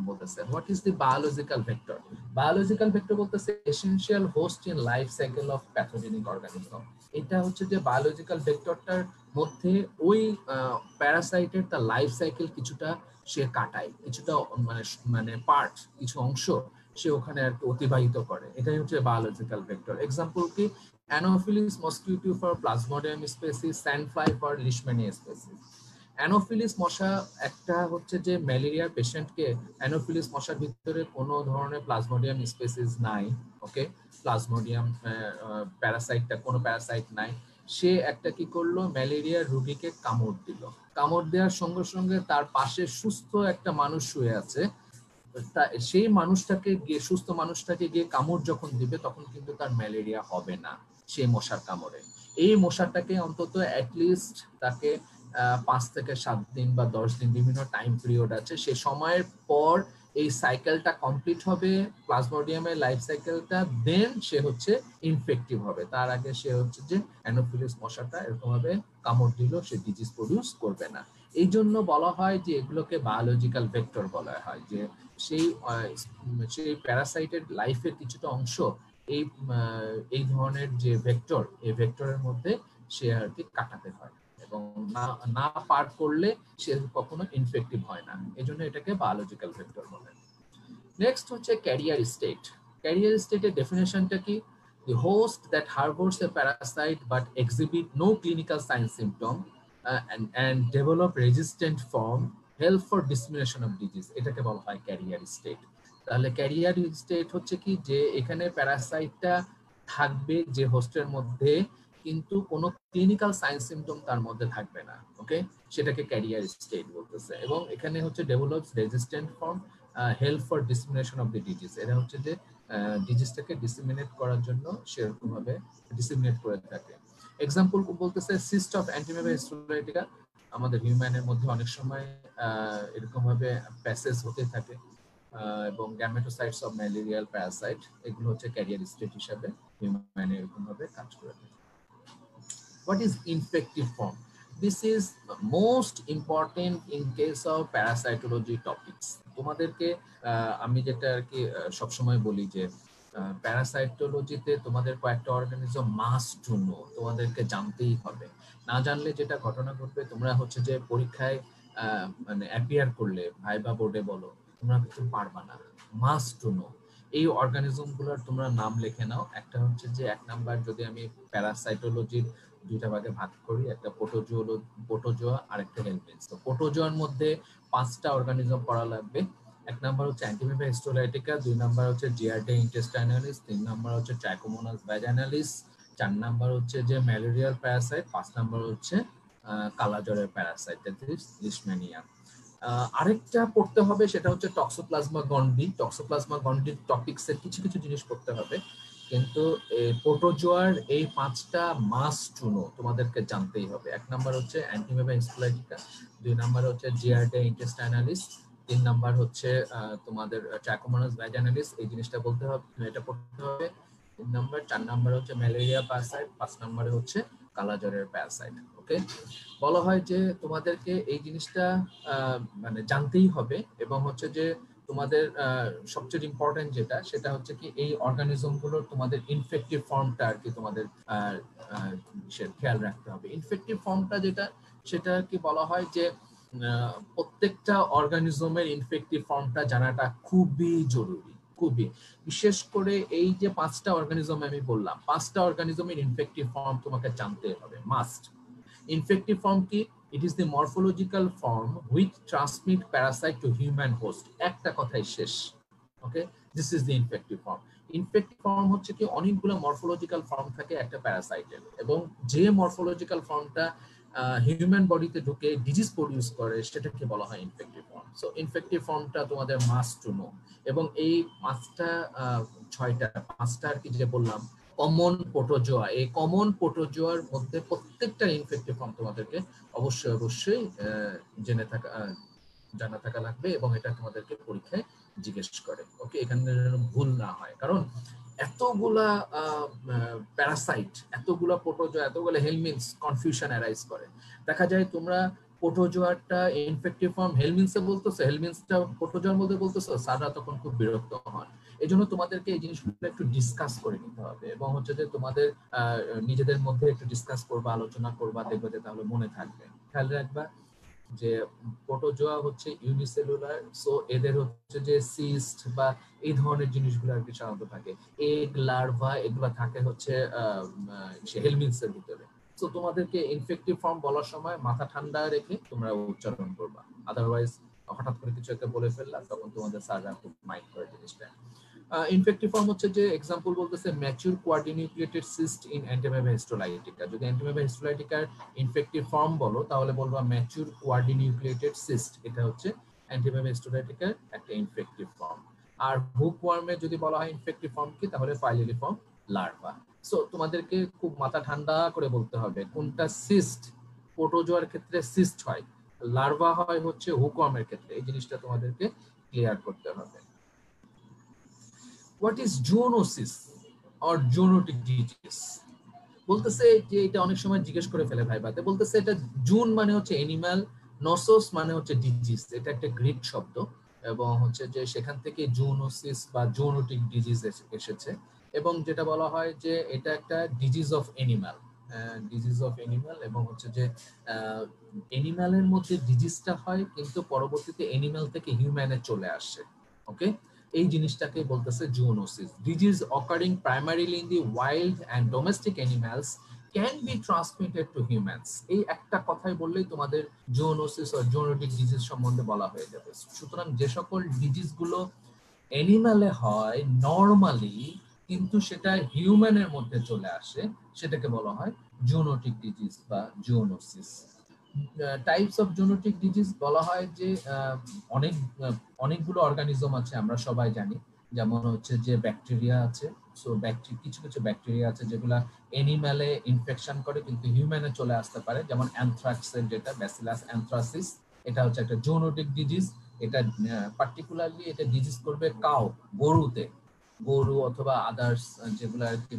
বলতেছে। What is the biological vector? Biological vector বলতেছে essential host in life cycle of pathogenic organism. এটা হচ্ছে যে বায়োলজিক্যাল ভেক্টরটার মধ্যে ওই প্যারাসাইটের তার লাইফ সাইকেল কিছুটা সে কাটায়, কিছুটা মানে মানে পার্ট, কিছু অংশ সে ওখানে আর কি অতিবাহিত করে, এটাই হচ্ছে বায়োলজিক্যাল ভেক্টর। এক্সাম্পল কি? Anopheles mosquito for plasmodium species, sandfly for Leishmania species. Anopheles মশা একটা হচ্ছে যে ম্যালেরিয়ার পেশেন্টকে, অ্যানোফিলিস মশার ভিতরে কোনো ধরনের প্লাজমোডিয়াম স্পেসিস নাই, ওকে, প্লাজমোডিয়াম প্যারাসাইটটা কোনো প্যারাসাইট নাই, সে একটা কি করলো, ম্যালেরিয়ার রোগীকে কামড় দিল, কামড় দেওয়ার সঙ্গে সঙ্গে তার পাশে সুস্থ একটা মানুষ শুয়ে আছে, সেই মানুষটাকে গিয়ে, সুস্থ মানুষটাকে গিয়ে কামড় যখন দিবে তখন কিন্তু তার ম্যালেরিয়া হবে না সেই মশার কামড়ে। এই মশাটাকে অন্তত অ্যাটলিস্ট তাকে 5 থেকে 7 দিন বা 10 দিন, বিভিন্ন টাইম পিরিয়ড আছে, সে সময়ের পর এই সাইকেলটা কমপ্লিট হবে, প্লাজমোডিয়ামের লাইফ সাইকেলটা, দেন সে হচ্ছে ইনফেক্টিভ হবে। তার আগে সে হচ্ছে যে অ্যানোফিলিস মশাটা এরকম ভাবে কামড় দিল, সে ডিজিজ প্রডিউস করবে না। এই জন্য বলা হয় যে এগুলোকে বায়োলজিক্যাল ভেক্টর বলা হয়, যে সেই প্যারাসাইটের লাইফের কিছুটা অংশ এই ধরনের যে ভেক্টর, এই ভেক্টরের মধ্যে সে আর কি কাটাতে হয়, এবং না না পার করলে সে কখনো ইনফেক্টিভ হয় না, এজন্য এটাকে বায়োলজিক্যাল ভেক্টর বলে। নেক্সট হচ্ছে ক্যারিয়ার স্টেট। ক্যারিয়ার স্টেটের ডেফিনেশনটা কি? The host that harbors a parasite but exhibit no clinical sign symptom and develop resistant form help for dissemination of disease, এটাকে বলা হয় ক্যারিয়ার স্টেট। তাহলে ক্যারিয়ার স্টেট হচ্ছে কি, যে এখানে প্যারাসাইটটা থাকবে যে হোস্টের মধ্যে, কিন্তু কোনো ক্লিনিক্যাল সাইন সিমটম তার মধ্যে থাকবে না, ওকে, সেটাকে ক্যারিয়ার স্টেট বলতেছে। এবং এখানে হচ্ছে develops resistant form help for dissemination of the disease, এটা হচ্ছে যে ডিজিজটাকে ডিসেমিনেট করার জন্য সেরকম ভাবে ডিসেমিনেট করে থাকে। এক্সাম্পল বলতেছে সিস্ট অফ অ্যান্টিমেবা হিস্টোলাইটিকা, আমাদের হিউম্যানের মধ্যে অনেক সময় এরকম ভাবে প্যাসেজ হতে থাকে, এবং গ্যামেটোসাইটস অফ ম্যালেরিয়াল প্যারাসাইট, এগুলো হচ্ছে ক্যারিয়ার স্টেট হিসাবে হিউম্যানে এরকম ভাবে কাজ করে থাকে। What is infective form? This is most important in case of parasitology topics. তোমাদেরকে আমি যেটা আর কি সবসময় বলি যে প্যারাসাইটোলজিতে তোমাদের কয়েকটা অর্গানিজম মাস্ট টু নো, তোমাদেরকে জানতেই হবে। না জানলে যেটা ঘটনা ঘটবে, তোমরা হচ্ছে যে পরীক্ষায় মানে অ্যাপিয়ার করলে ভাইবা বোর্ডে বলো, তোমরা কিছু পারবা না। মাস্ট টু নো এই অর্গানিজম গুলোর তোমরা নাম লিখে নাও। একটা হচ্ছে যে 1 নাম্বার, যদি আমি প্যারাসাইটোলজির দুইটা ভাগে ভাগ করি, একটা প্রোটোজোয়া আর একটা হেলমিনথস। তো প্রোটোজোয়ার মধ্যে 5টা অর্গানিজম পড়া লাগবে। 1 নাম্বার হচ্ছে অ্যান্টিমেবা হিস্টোলাইটিকা, 2 নাম্বার হচ্ছে জিয়ার্ডিয়া ইন্টেস্টাইনালিস, 3 নাম্বার হচ্ছে ট্রাইকোমোনাস ভ্যাজানালিস, 4 নাম্বার হচ্ছে যে ম্যালেরিয়াল প্যারাসাইট, 5 নাম্বার হচ্ছে কালাজ্বরের প্যারাসাইট, লিশম্যানিয়া। আরেকটা পড়তে হবে, সেটা হচ্ছে টক্সোপ্লাজমা গন্ডি। টক্সোপ্লাজমা গন্ডির টপিকসের কিছু কিছু জিনিস পড়তে হবে, কিন্তু প্রোটোজোয়ার এই 5টা মাস্ট টু নো, তোমাদেরকে জানতেই হবে। 1 নাম্বার হচ্ছে অ্যান্টিমেবা হিস্টোলাইটিকা, 2 নাম্বার হচ্ছে জিয়ার্ডিয়া ইন্টেস্টাইনালিস, 3 নাম্বার হচ্ছে তোমাদের ট্রাইকোমোনাস ভ্যাজানালিস, এই জিনিসটা বলতে হবে, এটা পড়তে হবে 3 নাম্বার। 4 নাম্বার হচ্ছে ম্যালেরিয়া প্যারাসাইট, 5 নাম্বারে হচ্ছে কালাজ্বরের প্যারাসাইট। ওকে, বলা হয় যে তোমাদেরকে এই জিনিসটা মানে জানতেই হবে, এবং হচ্ছে যে তোমাদের সবচেয়ে ইম্পর্টেন্ট যেটা, সেটা হচ্ছে কি এই অর্গানিজম গুলোর তোমাদের ইনফেক্টিভ ফর্মটা আর কি তোমাদের খেয়াল রাখতে হবে। ইনফেক্টিভ ফর্মটা যেটা, সেটা কি বলা হয় যে প্রত্যেকটা অর্গানিজমের ইনফেক্টিভ ফর্মটা জানাটা খুবই জরুরি, খুবই। বিশেষ করে এই যে 5টা অর্গানিজম আমি বললাম, 5টা অর্গানিজমের ইনফেক্টিভ ফর্ম তোমাকে জানতে হবে, মাস্ট। Infective form কি? It is the morphological form which transmit parasite to human host. একটা কথাই শেষ। ওকে, this is the infective form. Infective form হচ্ছে কি, অনেকগুলো মরফোলজিক্যাল ফর্ম থাকে একটা প্যারাসাইটের, এবং যে মরফোলজিক্যাল ফর্মটা হিউম্যান বডিতে ঢুকে ডিজিজ প্রডিউস করে, সেটাকে বলা হয় ইনফেক্টিভ ফর্ম। সো ইনফেক্টিভ ফর্মটা তোমাদের মাস্ট টু নো। এবং এই 5টা আর কি যে বললাম কমন প্রোটোজোয়া, এই কমন প্রোটোজোয়ার মধ্যে প্রত্যেকটা ইনফেক্টিভ ফর্ম তোমাদেরকে অবশ্যই জানা থাকা লাগবে, এবং এটা তোমাদেরকে পরীক্ষায় জিজ্ঞেস করে। ওকে, এখানে যেন ভুল না হয়, কারণ এতগুলা প্যারাসাইট, এতগুলা প্রোটোজোয়া, এতগুলা হেলমিনথস, কনফিউশন অ্যারাইজ করে। দেখা যায় তোমরা প্রোটোজোয়ারটা ইনফেক্টিভ ফর্ম হেলমিনথসে বলতেছো, হেলমিনথসটা প্রোটোজোয়ার মধ্যে বলতেছো, স্যাররা তখন খুব বিরক্ত হন। এই জন্য তোমাদেরকে এই জিনিসগুলো একটু ডিসকাস করে নিতে হবে, এবং হচ্ছে যে তোমাদের নিজেদের মধ্যে একটু ডিসকাস করবা, আলোচনা করবা, দেখবে যে তাহলে মনে থাকবে। খেয়াল রাখবা যে প্রোটোজোয়া হচ্ছে ইউনিসেলুলার, সো এদের হচ্ছে যে সিস্ট বা এই ধরনের জিনিসগুলো আর কি সাধারণত থাকে। এগ, লার্ভা এগুলো থাকে হচ্ছে হেলমিনথসের ভিতরে। সো তোমাদেরকে ইনফেক্টিভ ফর্ম বলার সময় মাথা ঠান্ডা রেখে তোমরা উচ্চারণ করবা, আদারওয়াইজ হঠাৎ করে কিছু একটা বলে ফেললা, তখন তোমাদের স্যাররা খুব মাইন্ড করে জিনিসটা। ইনফেক্টিভ ফর্ম হচ্ছে যে এক্সাম্পল বলতেছে ম্যাচিউর কোয়ার্ডিনিউক্লিয়েটেড সিস্ট ইন অ্যান্টিমেবা হিস্টোলাইটিকা। যদি অ্যান্টিমেবা হিস্টোলাইটিকার ইনফেক্টিভ ফর্ম বলো, তাহলে বলবা ম্যাচিউর কোয়ার্ডিনিউক্লিয়েটেড সিস্ট, এটা হচ্ছে অ্যান্টিমেবা হিস্টোলাইটিকার একটা ইনফেক্টিভ ফর্ম। আর হুকওয়ার্মের যদি বলা হয় ইনফেক্টিভ ফর্ম কি, তাহলে ফাইলিলিফর্ম লার্ভা। সো তোমাদেরকে খুব মাথা ঠান্ডা করে বলতে হবে কোনটা সিস্ট, প্রোটোজোয়ার ক্ষেত্রে সিস্ট হয়, লার্ভা হয় হচ্ছে হুকওয়ার্মের ক্ষেত্রে। এই জিনিসটা তোমাদেরকে ক্লিয়ার করতে হবে। What is zoonosis or zoonotic disease? বলতেছে যে এটা অনেক সময় জিজ্ঞেস করে ফেলে ভাইবাতে, বলতেছে এটা জুন মানে হচ্ছে অ্যানিমাল, নোসোস মানে হচ্ছে ডিজিজ, এটা একটা গ্রিক শব্দ, এবং হচ্ছে যে সেখান থেকে জুনোসিস বা জুনোটিক ডিজিজ এসেছে। এবং যেটা বলা হয় যে এটা একটা disease of animal, disease of animal, এবং হচ্ছে যে এনিম্যালের মধ্যে ডিজিজটা হয় কিন্তু পরবর্তীতে এনিম্যাল থেকে হিউম্যানে চলে আসে। ওকে, এই জিনিসটাকে বলতেছে zoonosis. Disease occurring primarily in the wild and domestic animals can be transmitted two humans. এই একটা কথাই বললেই তোমাদের জুনোসিস ও জুনোটিক ডিজিজ সম্বন্ধে বলা হয়ে যাবে। সুতরাং যে সকল ডিজিজগুলো অ্যানিমালে হয় নরমালি কিন্তু সেটা হিউম্যানের মধ্যে চলে আসে, সেটাকে বলা হয় জুনোটিক ডিজিজ বা zoonosis. Types of zoonotic disease বলা হয় যে অনেক অনেকগুলো অর্গানিজম আছে, আমরা সবাই জানি। যেমন হচ্ছে যে ব্যাকটেরিয়া আছে, সো কিছু কিছু ব্যাকটেরিয়া আছে যেগুলা এনিম্যালে ইনফেকশন করে কিন্তু হিউম্যানে চলে আসতে পারে, যেমন অ্যানথ্রাক্সের যেটা ব্যাসিলাস অ্যানথ্রাসিস, এটা হচ্ছে একটা জুনোটিক ডিজিজ। এটা পার্টিকুলারলি এটা ডিজিজ করবে কাউ, গরুতে, গরু অথবা আদার্স যেগুলো আর কি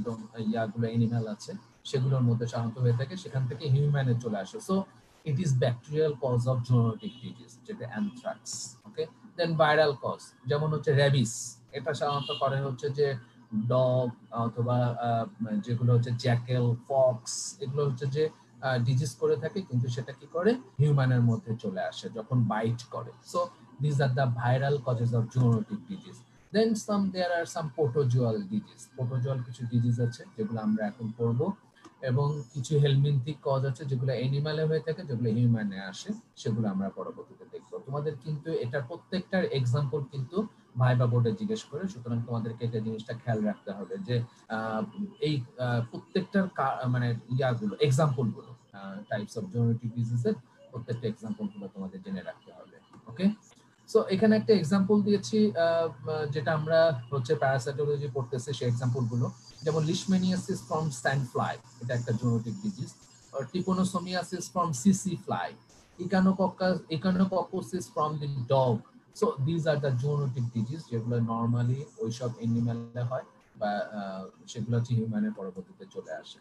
ইয়াগুলো এনিম্যাল আছে সেগুলোর মধ্যে সাধারণত হয়ে থাকে, সেখান থেকে হিউম্যানে চলে আসে। So it is bacterial cause of zoonotic disease, যেটা অ্যানথ্রাক্স। ওকে, দেন ভাইরাল কজ যেমন হচ্ছে র্যাবিস, এটা সাধারণত করে হচ্ছে যে ডগ অথবা যেগুলো হচ্ছে জ্যাকেল, ফক্স, এগুলো হচ্ছে যে ডিজিজ করে থাকে কিন্তু সেটা কি করে হিউম্যানের মধ্যে চলে আসে যখন বাইট করে। So this are the viral causes of zoonotic disease. Then there are some protozoal disease, protozoal কিছু ডিজিজ আছে যেগুলো আমরা এখন পড়বো, এবং কিছু হেলমিনথিক কজ আছে যেগুলো অ্যানিমালে হয়ে থাকে, যেগুলো হিউম্যানে আসে, সেগুলো আমরা পরবর্তীতে দেখবো। তোমাদের কিন্তু এটা প্রত্যেকটার এক্সাম্পল কিন্তু ভাইবা বোর্ডে জিজ্ঞেস করে, সুতরাং তোমাদেরকে এই জিনিসটা খেয়াল রাখতে হবে যে এই প্রত্যেকটার মানে ইয়াগুলো এক্সাম্পল গুলো টাইপস অফ জুনোটিক ডিজিজের প্রত্যেকটা এক্সাম্পল গুলো তোমাদের জেনে রাখতে হবে। ওকে, সো এখানে একটা এক্সাম্পল দিয়েছি যেটা আমরা হচ্ছে প্যারাসাইটোলজি পড়তেছি, সেই এক্সাম্পল গুলো যেমন লিশমেনিয়াসিস ফ্রম স্যান্ড ফ্লাই, এটা একটা জুনোটিক ডিজিজ, আর ট্রিপোনোসোমিয়াসিস ফ্রম সিসি fly, echinococcosis from the dog. So this are the zoonotic disease যেগুলো নরমালি ওইসব এনিম্যালে হয় বা সেগুলো হচ্ছে হিউম্যানের পরবর্তীতে চলে আসে।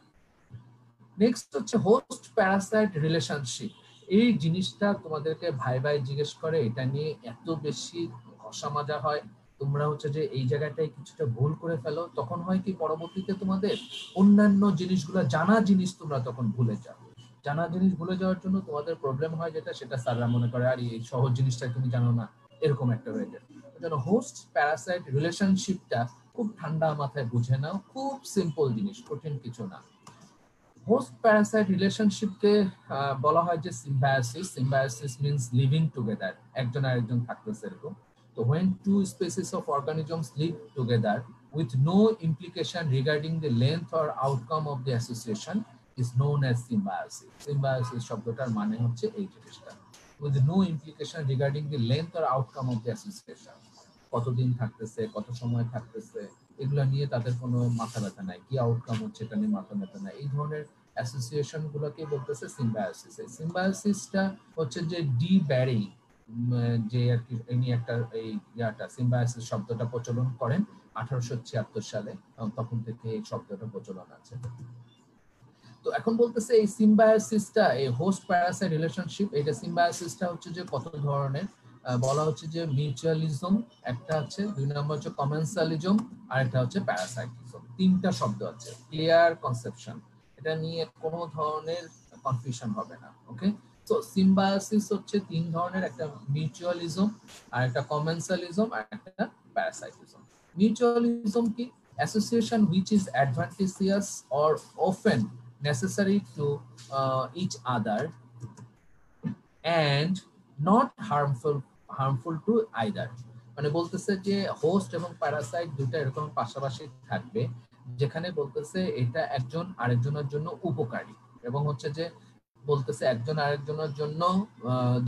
নেক্সট হচ্ছে হোস্ট প্যারাসাইট রিলেশনশিপ। এই জিনিসটা তোমাদেরকে ভাই ভাই জিজ্ঞেস করে, এটা নিয়ে এত বেশি ঘষা মাজা হয়, তোমরা হচ্ছে যে এই জায়গাটায় কিছুটা ভুল করে ফেলো, তখন হয় কি পরবর্তীতে তোমাদের অন্যান্য জিনিসগুলো জানা জিনিস তোমরা তখন ভুলে যাও। জানা জিনিস ভুলে যাওয়ার জন্য তোমাদের প্রবলেম হয় যেটা, সেটা স্যাররা মনে করে আর এই সহজ জিনিসটা তুমি জানো না, এরকম একটা হয়ে যায়। যেন হোস্ট প্যারাসাইট রিলেশনশিপটা খুব ঠান্ডা মাথায় বুঝে নাও, খুব সিম্পল জিনিস, কঠিন কিছু না। হোস্ট প্যারাসাইট রিলেশনশিপকে বলা হয় যে symbiosis. Symbiosis means living together, একজন আরেকজন থাকতেছে এরকম। তো when two species of organisms live together with no implication regarding the length or outcome of the association is known as symbiosis. Symbiosis শব্দটার মানে হচ্ছে এই জিনিসটা, with no implication regarding the length or outcome of the association, কতদিন থাকতেছে, কত সময় থাকতেছে, এগুলা নিয়ে তাদের কোনো মাথা ব্যথা নাই, কি আউটকাম হচ্ছে এটা নিয়ে মাথা ব্যথা নাই। এই ধরনের অ্যাসোসিয়েশন গুলোকে বলতেছে সিম্বায়োসিস। এই সিম্বায়োসিসটা হচ্ছে যে ডি ব্যারি যে আর কি ইনি একটা এই ইয়াটা সিম্বায়োসিস শব্দটা প্রচলন করেন 1876 সালে, তখন থেকে এই শব্দটা প্রচলন আছে। তো এখন বলতেছে এই সিম্বায়োসিসটা, এই হোস্ট প্যারাসাইট রিলেশনশিপ, এটা সিম্বায়োসিসটা হচ্ছে যে কত ধরনের, বলা হচ্ছে যে মিউচুয়ালিজম একটা আছে, দুই নম্বর হচ্ছে কমেন্সালিজম, আর একটা হচ্ছে প্যারাসাইটিজম। তিনটা শব্দ আছে, ক্লিয়ার কনসেপশন, এটা নিয়ে কোনো ধরনের কনফিউশন হবে না। ওকে, তো সিম্বায়োসিস হচ্ছে তিন ধরনের, একটা মিউচুয়ালিজম, আর একটা কমেন্সালিজম, আর একটা প্যারাসাইটিজম। মিউচুয়ালিজম কি? Association which is advantageous or often necessary to each other and not harmful to either। মানে বলতেছে যে হোস্ট এবং প্যারাসাইট দুটো এরকম পাশাপাশি থাকবে, যেখানে বলতেছে এটা একজন আরেকজনের জন্য উপকারী, এবং হচ্ছে যে বলতেছে একজন আরেকজনের জন্য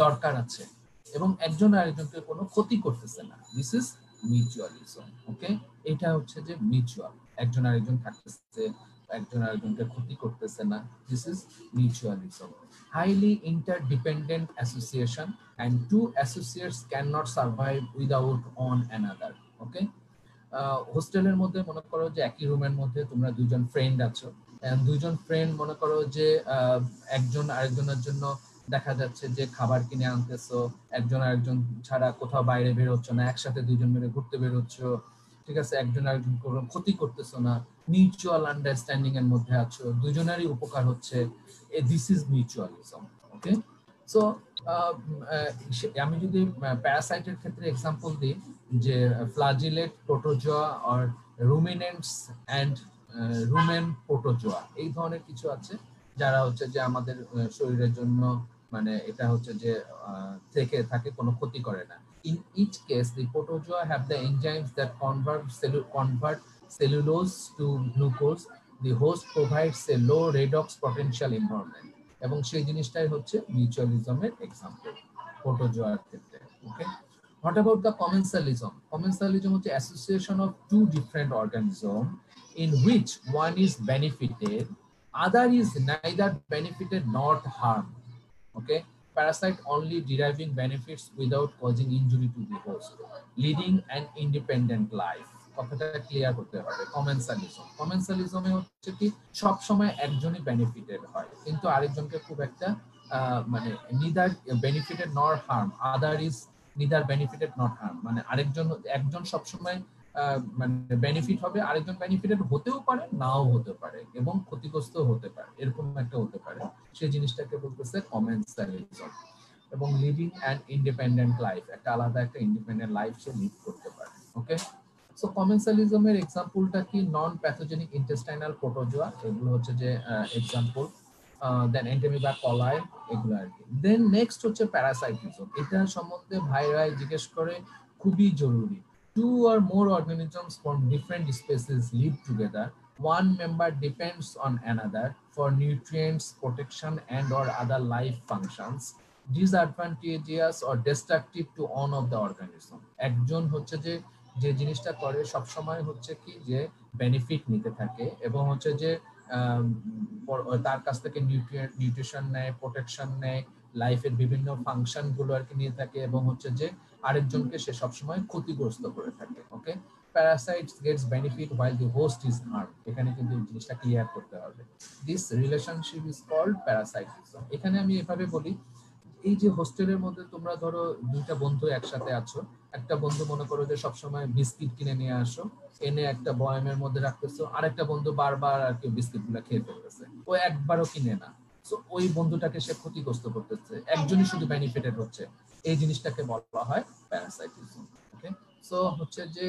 দরকার আছে, এবং একজন আরেকজনকে কোনো ক্ষতি করতেছে না। This is mutualism. ওকে, এটা হচ্ছে যে মিউচুয়াল, একজন আরেকজন থাকতেছে, একজন আরেকজনকে ক্ষতি করতেছে না, this is mutualism. highly interdependent association and two associates cannot survive without one another. Okay, হোস্টেলের মধ্যে মনে করো যে একই রুমের মধ্যে তোমরা দুইজন ফ্রেন্ড আছো, দুইজন ফ্রেন্ড মনে করো যে একজন আরেকজনের জন্য দেখা যাচ্ছে যে খাবার কিনে আনতেছো, একজন আরেকজন ছাড়া কোথাও বাইরে বের হচ্ছ না, একসাথে দুইজন মিলে ঘুরতে বের হচ্ছ, ঠিক আছে, একজন আরেকজন কোনো ক্ষতি করতেছো না, মিউচুয়াল আন্ডারস্ট্যান্ডিং এর মধ্যে আছো, দুজনেরই উপকার হচ্ছে, this is mutualism. Okay, so আমি যদি প্যারাসাইটের ক্ষেত্রে এক্সাম্পল দিই, যে ফ্লাজিলেট, প্রোটোজোয়া আর রুমিনেন্টস অ্যান্ড রুমেন প্রোটোজোয়া, এই ধরনের কিছু আছে যারা হচ্ছে যে আমাদের শরীরের জন্য মানে এটা হচ্ছে যে থেকে থাকে, কোনো ক্ষতি করে না। In each case, the protozoa have the enzymes that convert cellulose to glucose. The host provides a low redox potential environment. এবং সেই জিনিসটাই হচ্ছে মিউচুয়ালিজমের এক্সাম্পল প্রোটোজোয়ার ক্ষেত্রে। ওকে, what about the commensalism? Commensalism হচ্ছে association of two different organisms in which one is benefited, other is neither benefited nor harmed. Okay, parasite only deriving benefits without causing injury to the host, leading an independent life. কথাটা clear করতে হবে। কমেন্সালিজমে হচ্ছে কি সব সময় একজনই benefited হয়, কিন্তু আরেকজনকে খুব একটা মানে নিদার বেনিফিটেড নর harm, other is neither benefited not harm, মানে একজন সবসময় মানে বেনিফিট হবে, আরেকজন বেনিফিটেড হতেও পারে, নাও হতে পারে, এবং ক্ষতিগ্রস্ত হতে পারে, এরকম একটা হতে পারে। সেই জিনিসটাকে বলতেছে কমেন্সালিজম। এবং লিডিং অ্যান ইন্ডিপেন্ডেন্ট লাইফ, একটা আলাদা একটা ইন্ডিপেন্ডেন্ট লাইফ সে লিড করতে পারে। ওকে, সো কমেন্সালিজমের এক্সাম্পলটা কি? নন প্যাথোজেনিক ইন্টেস্টাইনাল প্রোটোজোয়া, এগুলো হচ্ছে যে এক্সাম্পল। দেন এন্টেমিবা কলাই, এগুলো আর কি। দেন নেক্সট হচ্ছে প্যারাসাইটিজম। এটা সম্বন্ধে ভাইরাই জিজ্ঞেস করে, খুবই জরুরি। Two or more organisms from different species live together. One member depends on another for nutrients, protection, and or other life functions. Disadvantageous or destructive to one of the organism. একজন হচ্ছে যে যে জিনিসটা করে সব সময় হচ্ছে কি যে বেনিফিট নিতে থাকে, এবং হচ্ছে যে তার কাছ থেকে নিউট্রিশন নেয়, প্রোটেকশন নেয়, লাইফের বিভিন্ন ফাংশন গুলো আর কি নিয়ে থাকে, এবং হচ্ছে যে আরেকজনকে সে সবসময় ক্ষতিগ্রস্ত করে থাকে। ওকে, parasites gets benefit while the host is harmed. এখানে কিন্তু জিনিসটা ক্লিয়ার করতে হবে। This relationship is called parasitism. এখানে আমি এভাবে বলি, এই যে হোস্টেলের মধ্যে তোমরা ধরো দুইটা বন্ধু একসাথে আছো, একটা বন্ধু মনে করো যে সবসময় বিস্কিট কিনে নিয়ে আসো, এনে একটা বয়ামের মধ্যে রাখতেছো, আরেকটা বন্ধু বারবার আর কি বিস্কিট গুলা খেয়ে ফেলতেছে, ও একবারও কিনে না, তো ওই বন্ধুটাকে সে ক্ষতিগ্রস্ত করতেছে, একজনই শুধু বেনিফিটেড হচ্ছে, এই জিনিসটাকে বলা হয় প্যারাসাইটিজম। ওকে, সো হচ্ছে যে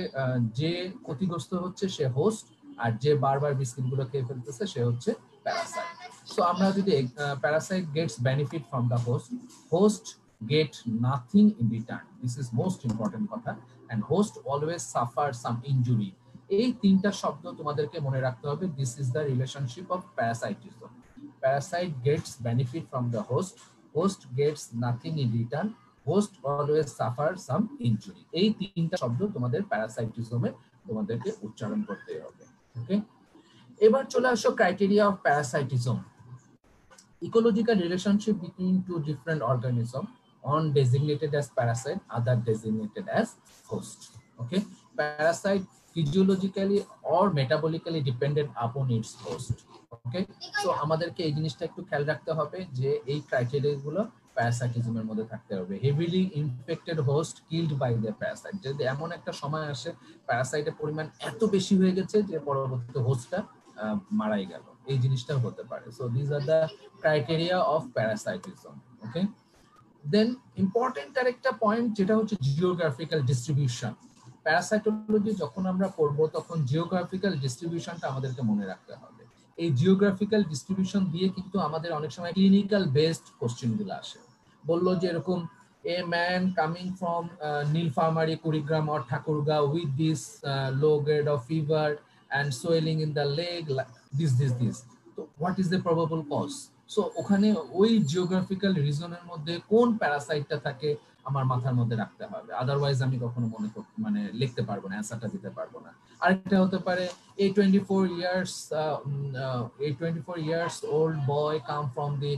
যে ক্ষতিগ্রস্ত হচ্ছে সে হোস্ট, আর যে বারবার বিস্কিট গুলো খেয়ে ফেলতেছে সে হচ্ছে প্যারাসাইট। So আমরা যদি parasite gets benefit from the host get nothing in return. This is most important কথা, and host always suffer some injury. এই তিনটা শব্দ তোমাদেরকে মনে রাখতে হবে। This is the relationship of parasitism. Parasite gets benefit from the host gets nothing in return, host always suffer some injury. এই তিনটা শব্দ তোমাদের প্যারাসাইটিজমে তোমাদেরকে উচ্চারণ করতে হবে। ওকে, এবার চলে আসো criteria of parasitism. Ecological relationship between two different organisms, one designated as parasite, other designated as host. Okay, parasite physiologically or metabolically dependent upon its host. Okay, so আমাদেরকে এই জিনিসটা একটু খেয়াল রাখতে হবে যে এই ক্রাইটেরিয়া গুলো প্যারাসাইটিজমের মধ্যে থাকতে হবে। Heavily infected host killed by the parasite, যদি এমন একটা সময় আসে প্যারাসাইটের পরিমাণ এত বেশি হয়ে গেছে যে পরবর্তীতে হোস্টটা মারাই গেল, এই জিনিসটাও হতে পারে। So this are the criteria of parasitism. Okay, then important আরেকটা পয়েন্ট যেটা হচ্ছে জিওগ্রাফিক্যাল ডিস্ট্রিবিউশন। প্যারাসাইটোলজি যখন আমরা পড়বো তখন জিওগ্রাফিক্যাল ডিস্ট্রিবিউশনটা আমাদেরকে মনে রাখতে হবে। এই জিওগ্রাফিক্যাল ডিস্ট্রিবিউশন দিয়ে কিন্তু আমাদের অনেক সময় ক্লিনিক্যাল বেসড কোশ্চেনগুলো আসে। বললো যে এরকম a man coming from Nilphamari, Kurigram or Thakurga with this low grade of fever and swelling in the leg, this. So what is the probable cause? So ওখানে ওই জিওগ্রাফিক্যাল রিজনের মধ্যে কোন প্যারাসাইটটা থাকে আমার মাথার মধ্যে রাখতে হবে, আদারওয়াইজ আমি কখনো মানে লিখতে পারবো না, অ্যান্সারটা দিতে পারবো না। আরেকটা হতে পারে a 24 years old boy come from the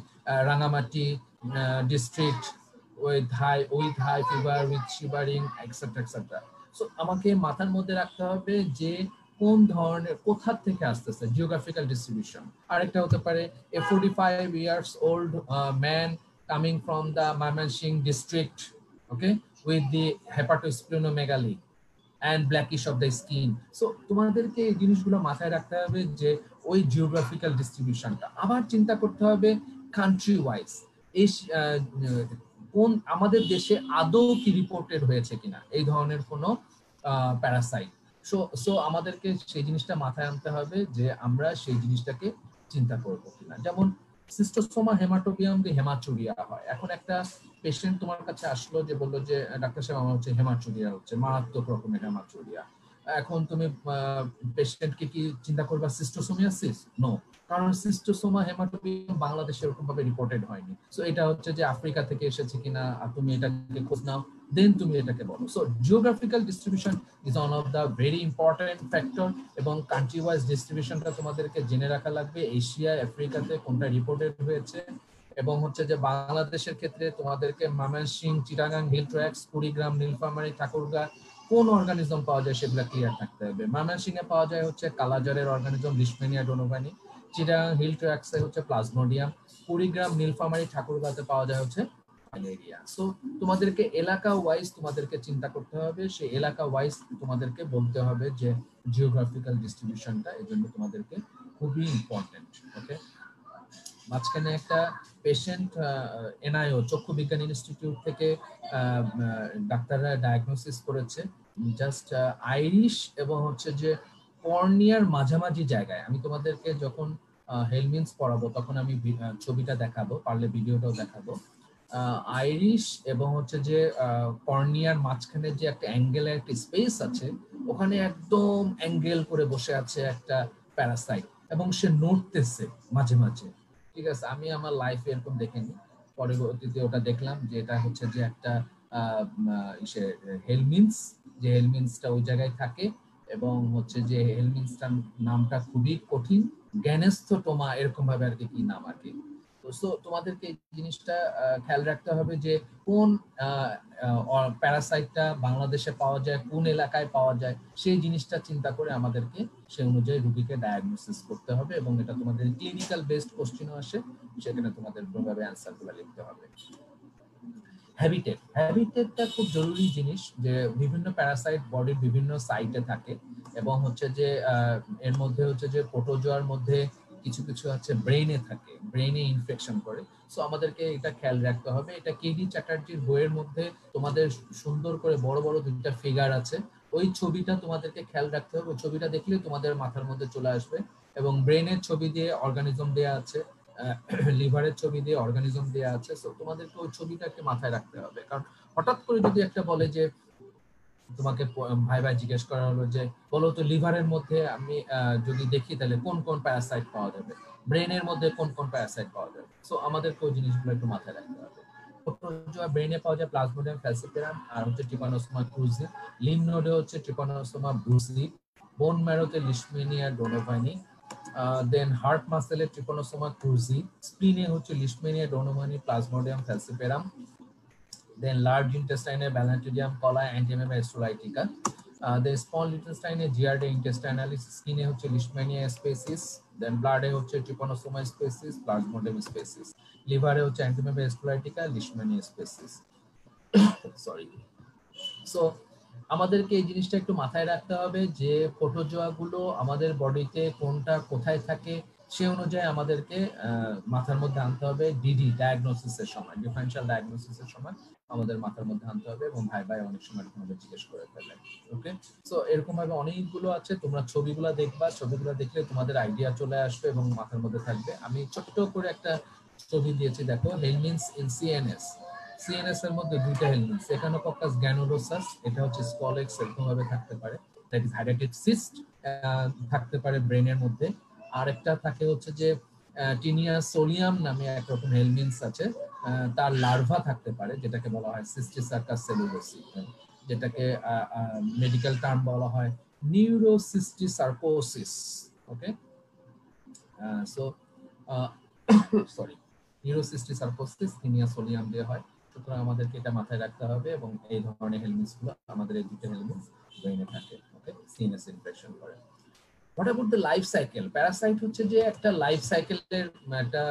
Rangamati district with high fever, with shivering, etc. So আমাকে মাথার মধ্যে রাখতে হবে যে কোন ধরনের কোথা থেকে আসতেছে, জিওগ্রাফিক্যাল ডিস্ট্রিবিউশন। আরেকটা হতে পারে a 45 years old man coming from the Mymensingh district, okay, with the hepatosplenomegaly. And blackish of the skin. So তোমাদেরকে এই জিনিসগুলো মাথায় রাখতে হবে যে ওই জিওগ্রাফিক্যাল ডিস্ট্রিবিউশনটা। আবার চিন্তা করতে হবে কান্ট্রি ওয়াইজ, এই কোন আমাদের দেশে আদৌ কি রিপোর্টেড হয়েছে কিনা এই ধরনের কোনো প্যারাসাইট। সো আমাদেরকে সেই জিনিসটা মাথায় আনতে হবে যে আমরা সেই জিনিসটাকে চিন্তা করবো কিনা। যেমন সিস্টোসোমা হেমাটোবিয়াম দিয়ে হেমাচুরিয়া হয়। এখন একটা পেশেন্ট তোমার কাছে আসলো যে বললো যে ডাক্তার সাহেব আমার হচ্ছে হেমাচুরিয়া হচ্ছে, মারাত্মক রকমের হেমাচুরিয়া। এখন তুমি পেশেন্টকে কি চিন্তা করবা সিস্টোসোমিয়াসিস? নো, কারণ সিস্টোসোমা হেমাটোবিয়াম বাংলাদেশে এরকম ভাবে রিপোর্টেড হয়নি। সো এটা হচ্ছে যে আফ্রিকা থেকে এসেছে কিনা তুমি এটাকে খোঁজ নাও, দেন তুমি এটাকে বলো। So geographical distribution is one of the very important factor, এবং কান্ট্রি ওয়াইজ ডিস্ট্রিবিউশনটা তোমাদেরকে জেনে রাখা লাগবে। এশিয়া, আফ্রিকাতে কোনটা রিপোর্টেড হয়েছে, এবং হচ্ছে যে বাংলাদেশের ক্ষেত্রে তোমাদেরকে ময়মনসিংহ, চিটাগাং, হিল ট্র্যাক্স, কুড়িগ্রাম, নীলফামারী, ঠাকুরগাঁ কোন অর্গানিজম পাওয়া যায় সেগুলো ক্লিয়ার থাকতে হবে। ময়মনসিংহে পাওয়া যায় হচ্ছে কালাজারের organism Leishmania donovani, Chittagong hill ট্র্যাক্সে হচ্ছে প্লাজমোডিয়াম, কুড়িগ্রাম, নীলফামারী, ঠাকুরগাঁতে পাওয়া যায় হচ্ছে ম্যালেরিয়া। সো তোমাদেরকে এলাকা ওয়াইজ তোমাদেরকে চিন্তা করতে হবে, সেই এলাকা ওয়াইজ তোমাদেরকে বলতে হবে যে জিওগ্রাফিক্যাল ডিস্ট্রিবিউশনটা, এর জন্য তোমাদেরকে খুবই ইম্পর্টেন্ট। ওকে, মাঝখানে একটা পেশেন্ট এনআইও চক্ষু বিজ্ঞান ইনস্টিটিউট থেকে ডাক্তাররা ডায়াগনোসিস করেছে জাস্ট আইরিশ এবং হচ্ছে যে কর্নিয়ার মাঝামাঝি জায়গায়। আমি তোমাদেরকে যখন হেলমিনস পড়াবো তখন আমি ছবিটা দেখাবো, পারলে ভিডিওটাও দেখাবো। আইরিশ এবং হচ্ছে যে কর্নিয়ার মাঝখানে যে একটা অ্যাঙ্গেলের একটা স্পেস আছে, ওখানে একদম অ্যাঙ্গেল করে বসে আছে একটা প্যারাসাইট, এবং সে নড়তেছে মাঝে মাঝে। ঠিক আছে, আমি আমার লাইফে এরকম দেখিনি, পরবর্তীতে ওটা দেখলাম যে এটা হচ্ছে যে একটা হেলমিনস, যে হেলমিনসটা ওই জায়গায় থাকে, এবং হচ্ছে যে হেলমিনসটার নামটা খুবই কঠিন, গ্যানেস্থোটোমা এরকম ভাবে আর কি নাম আর কি। তো তোমাদেরকে এই জিনিসটা খেয়াল রাখতে হবে যে কোন প্যারাসাইটটা বাংলাদেশে পাওয়া যায়, কোন এলাকায় পাওয়া যায়, সেই জিনিসটা চিন্তা করে আমাদেরকে সেই অনুযায়ী রোগীকে ডায়াগনোসিস করতে হবে, এবং এটা তোমাদের ক্লিনিক্যাল বেসড কোশ্চেনও আসে, সেখানে তোমাদের ভাবে অ্যান্সারগুলো লিখতে হবে। হ্যাবিটেটটা খুব জরুরি জিনিস, যে বিভিন্ন প্যারাসাইট বডির বিভিন্ন সাইটে থাকে, এবং হচ্ছে যে এর মধ্যে হচ্ছে যে প্রোটোজোয়ার মধ্যে কিছু কিছু আছে ব্রেইনে থাকে, ব্রেইনে ইনফেকশন করে। সো আমাদেরকে এটা খেয়াল রাখতে হবে। এটা কেডি চ্যাটার্জির বইয়ের মধ্যে তোমাদের সুন্দর করে বড় বড় দুইটা ফিগার আছে, ওই ছবিটা তোমাদেরকে খেয়াল রাখতে হবে। ওই ছবিটা দেখলে তোমাদের মাথার মধ্যে চলে আসবে, এবং ব্রেইনের ছবি দিয়ে অর্গানিজম দেয়া আছে, লিভারের ছবি দিয়ে অর্গানিজম দেয়া আছে। সো তোমাদেরকে ওই ছবিটাকে মাথায় রাখতে হবে, কারণ হঠাৎ করে যদি একটা বলে যে তোমাকে ভাই ভাই জিজ্ঞেস করা হলো যে বলো তো লিভারের মধ্যে আমি যদি দেখি তাহলে কোন কোন প্যারাসাইট পাওয়া যাবে, ব্রেনের মধ্যে কোন কোন প্যারাসাইট পাওয়া যাবে। সো আমাদেরকে ওই জিনিসগুলো একটু মাথায় রাখতে হবে। ব্রেনে পাওয়া যায় প্লাজমোডিয়াম ফ্যালসিপারাম আর হচ্ছে ট্রিপানোসোমা ক্রুজি, লিম্ফ নোডে হচ্ছে ট্রিপানোসোমা ব্রুসি, বোন ম্যারোতে লিশমেনিয়া ডোনোভানি, দেন হার্ট মাসেলে ট্রিপানোসোমা ক্রুজি, স্প্লিনে হচ্ছে Leishmania donovani plasmodium ফ্যালসিপারাম, then large intestine Balantidium colla Antimema estolytica, the small intestine Giardia intestinalis, skin হচ্ছে Leishmania species, then blood হচ্ছে Trypanosoma species, Plasmodium species, liver হচ্ছে Antimema estolytica, Leishmania species. Sorry. So আমাদেরকে এই জিনিসটা একটু মাথায় রাখতে হবে যে প্রোটোজোয়া গুলো আমাদের বডিতে কোনটা কোথায় থাকে, সে অনুযায়ী আমাদেরকে মাথার মধ্যে আনতে হবে। ডিডি ডায়াগনোসিসের সময়, ডিফারেনশিয়াল ডায়াগনোসিসের সময় আমাদের মাথার মধ্যে আনতে হবে, এবং ভাই ভাই অনেক সময় তোমাদের জিজ্ঞেস করে ফেলে। ওকে, সো এরকম ভাবে অনেকগুলো আছে, তোমরা ছবিগুলো দেখবা, ছবিগুলো দেখলে তোমাদের আইডিয়া চলে আসবে এবং মাথার মধ্যে থাকবে। আমি ছোট্ট করে একটা ছবি দিয়েছি, দেখো হেলমিনস ইন সিএনএস। সিএনএস এর মধ্যে দুইটা হেলমিনস, এখানোকক্কাস গ্যানোলোসাস, এটা হচ্ছে স্কলেক্স এরকম ভাবে থাকতে পারে, দ্যাট ইজ হাইড্রেটেড সিস্ট থাকতে পারে ব্রেনের মধ্যে। আর একটা থাকে হচ্ছে যে টিনিয়া সোলিয়াম নামে একরকম হেলমিনস আছে, তার লার্ভা থাকতে পারে, যেটাকে বলা হয় সিস্টিসার্কাস সেলুলোসি, যেটাকে মেডিকেল টার্ম বলা হয় নিউরোসিস্টিসার্কোসিস। ওকে, সো সরি, নিউরোসিস্টিসার্কোসিস টিনিয়া সোলিয়াম দিয়ে হয়। সুতরাং আমাদেরকে এটা মাথায় রাখতে হবে, এবং এই ধরনের হেলমিনস গুলো আমাদের এই দুটো হেলমিনস ব্রেইনে থাকে। ওকে, সিএনএস ইনফেকশন করে। What about the life cycle? Parasite হচ্ছে যে একটা লাইফ সাইকেলের একটা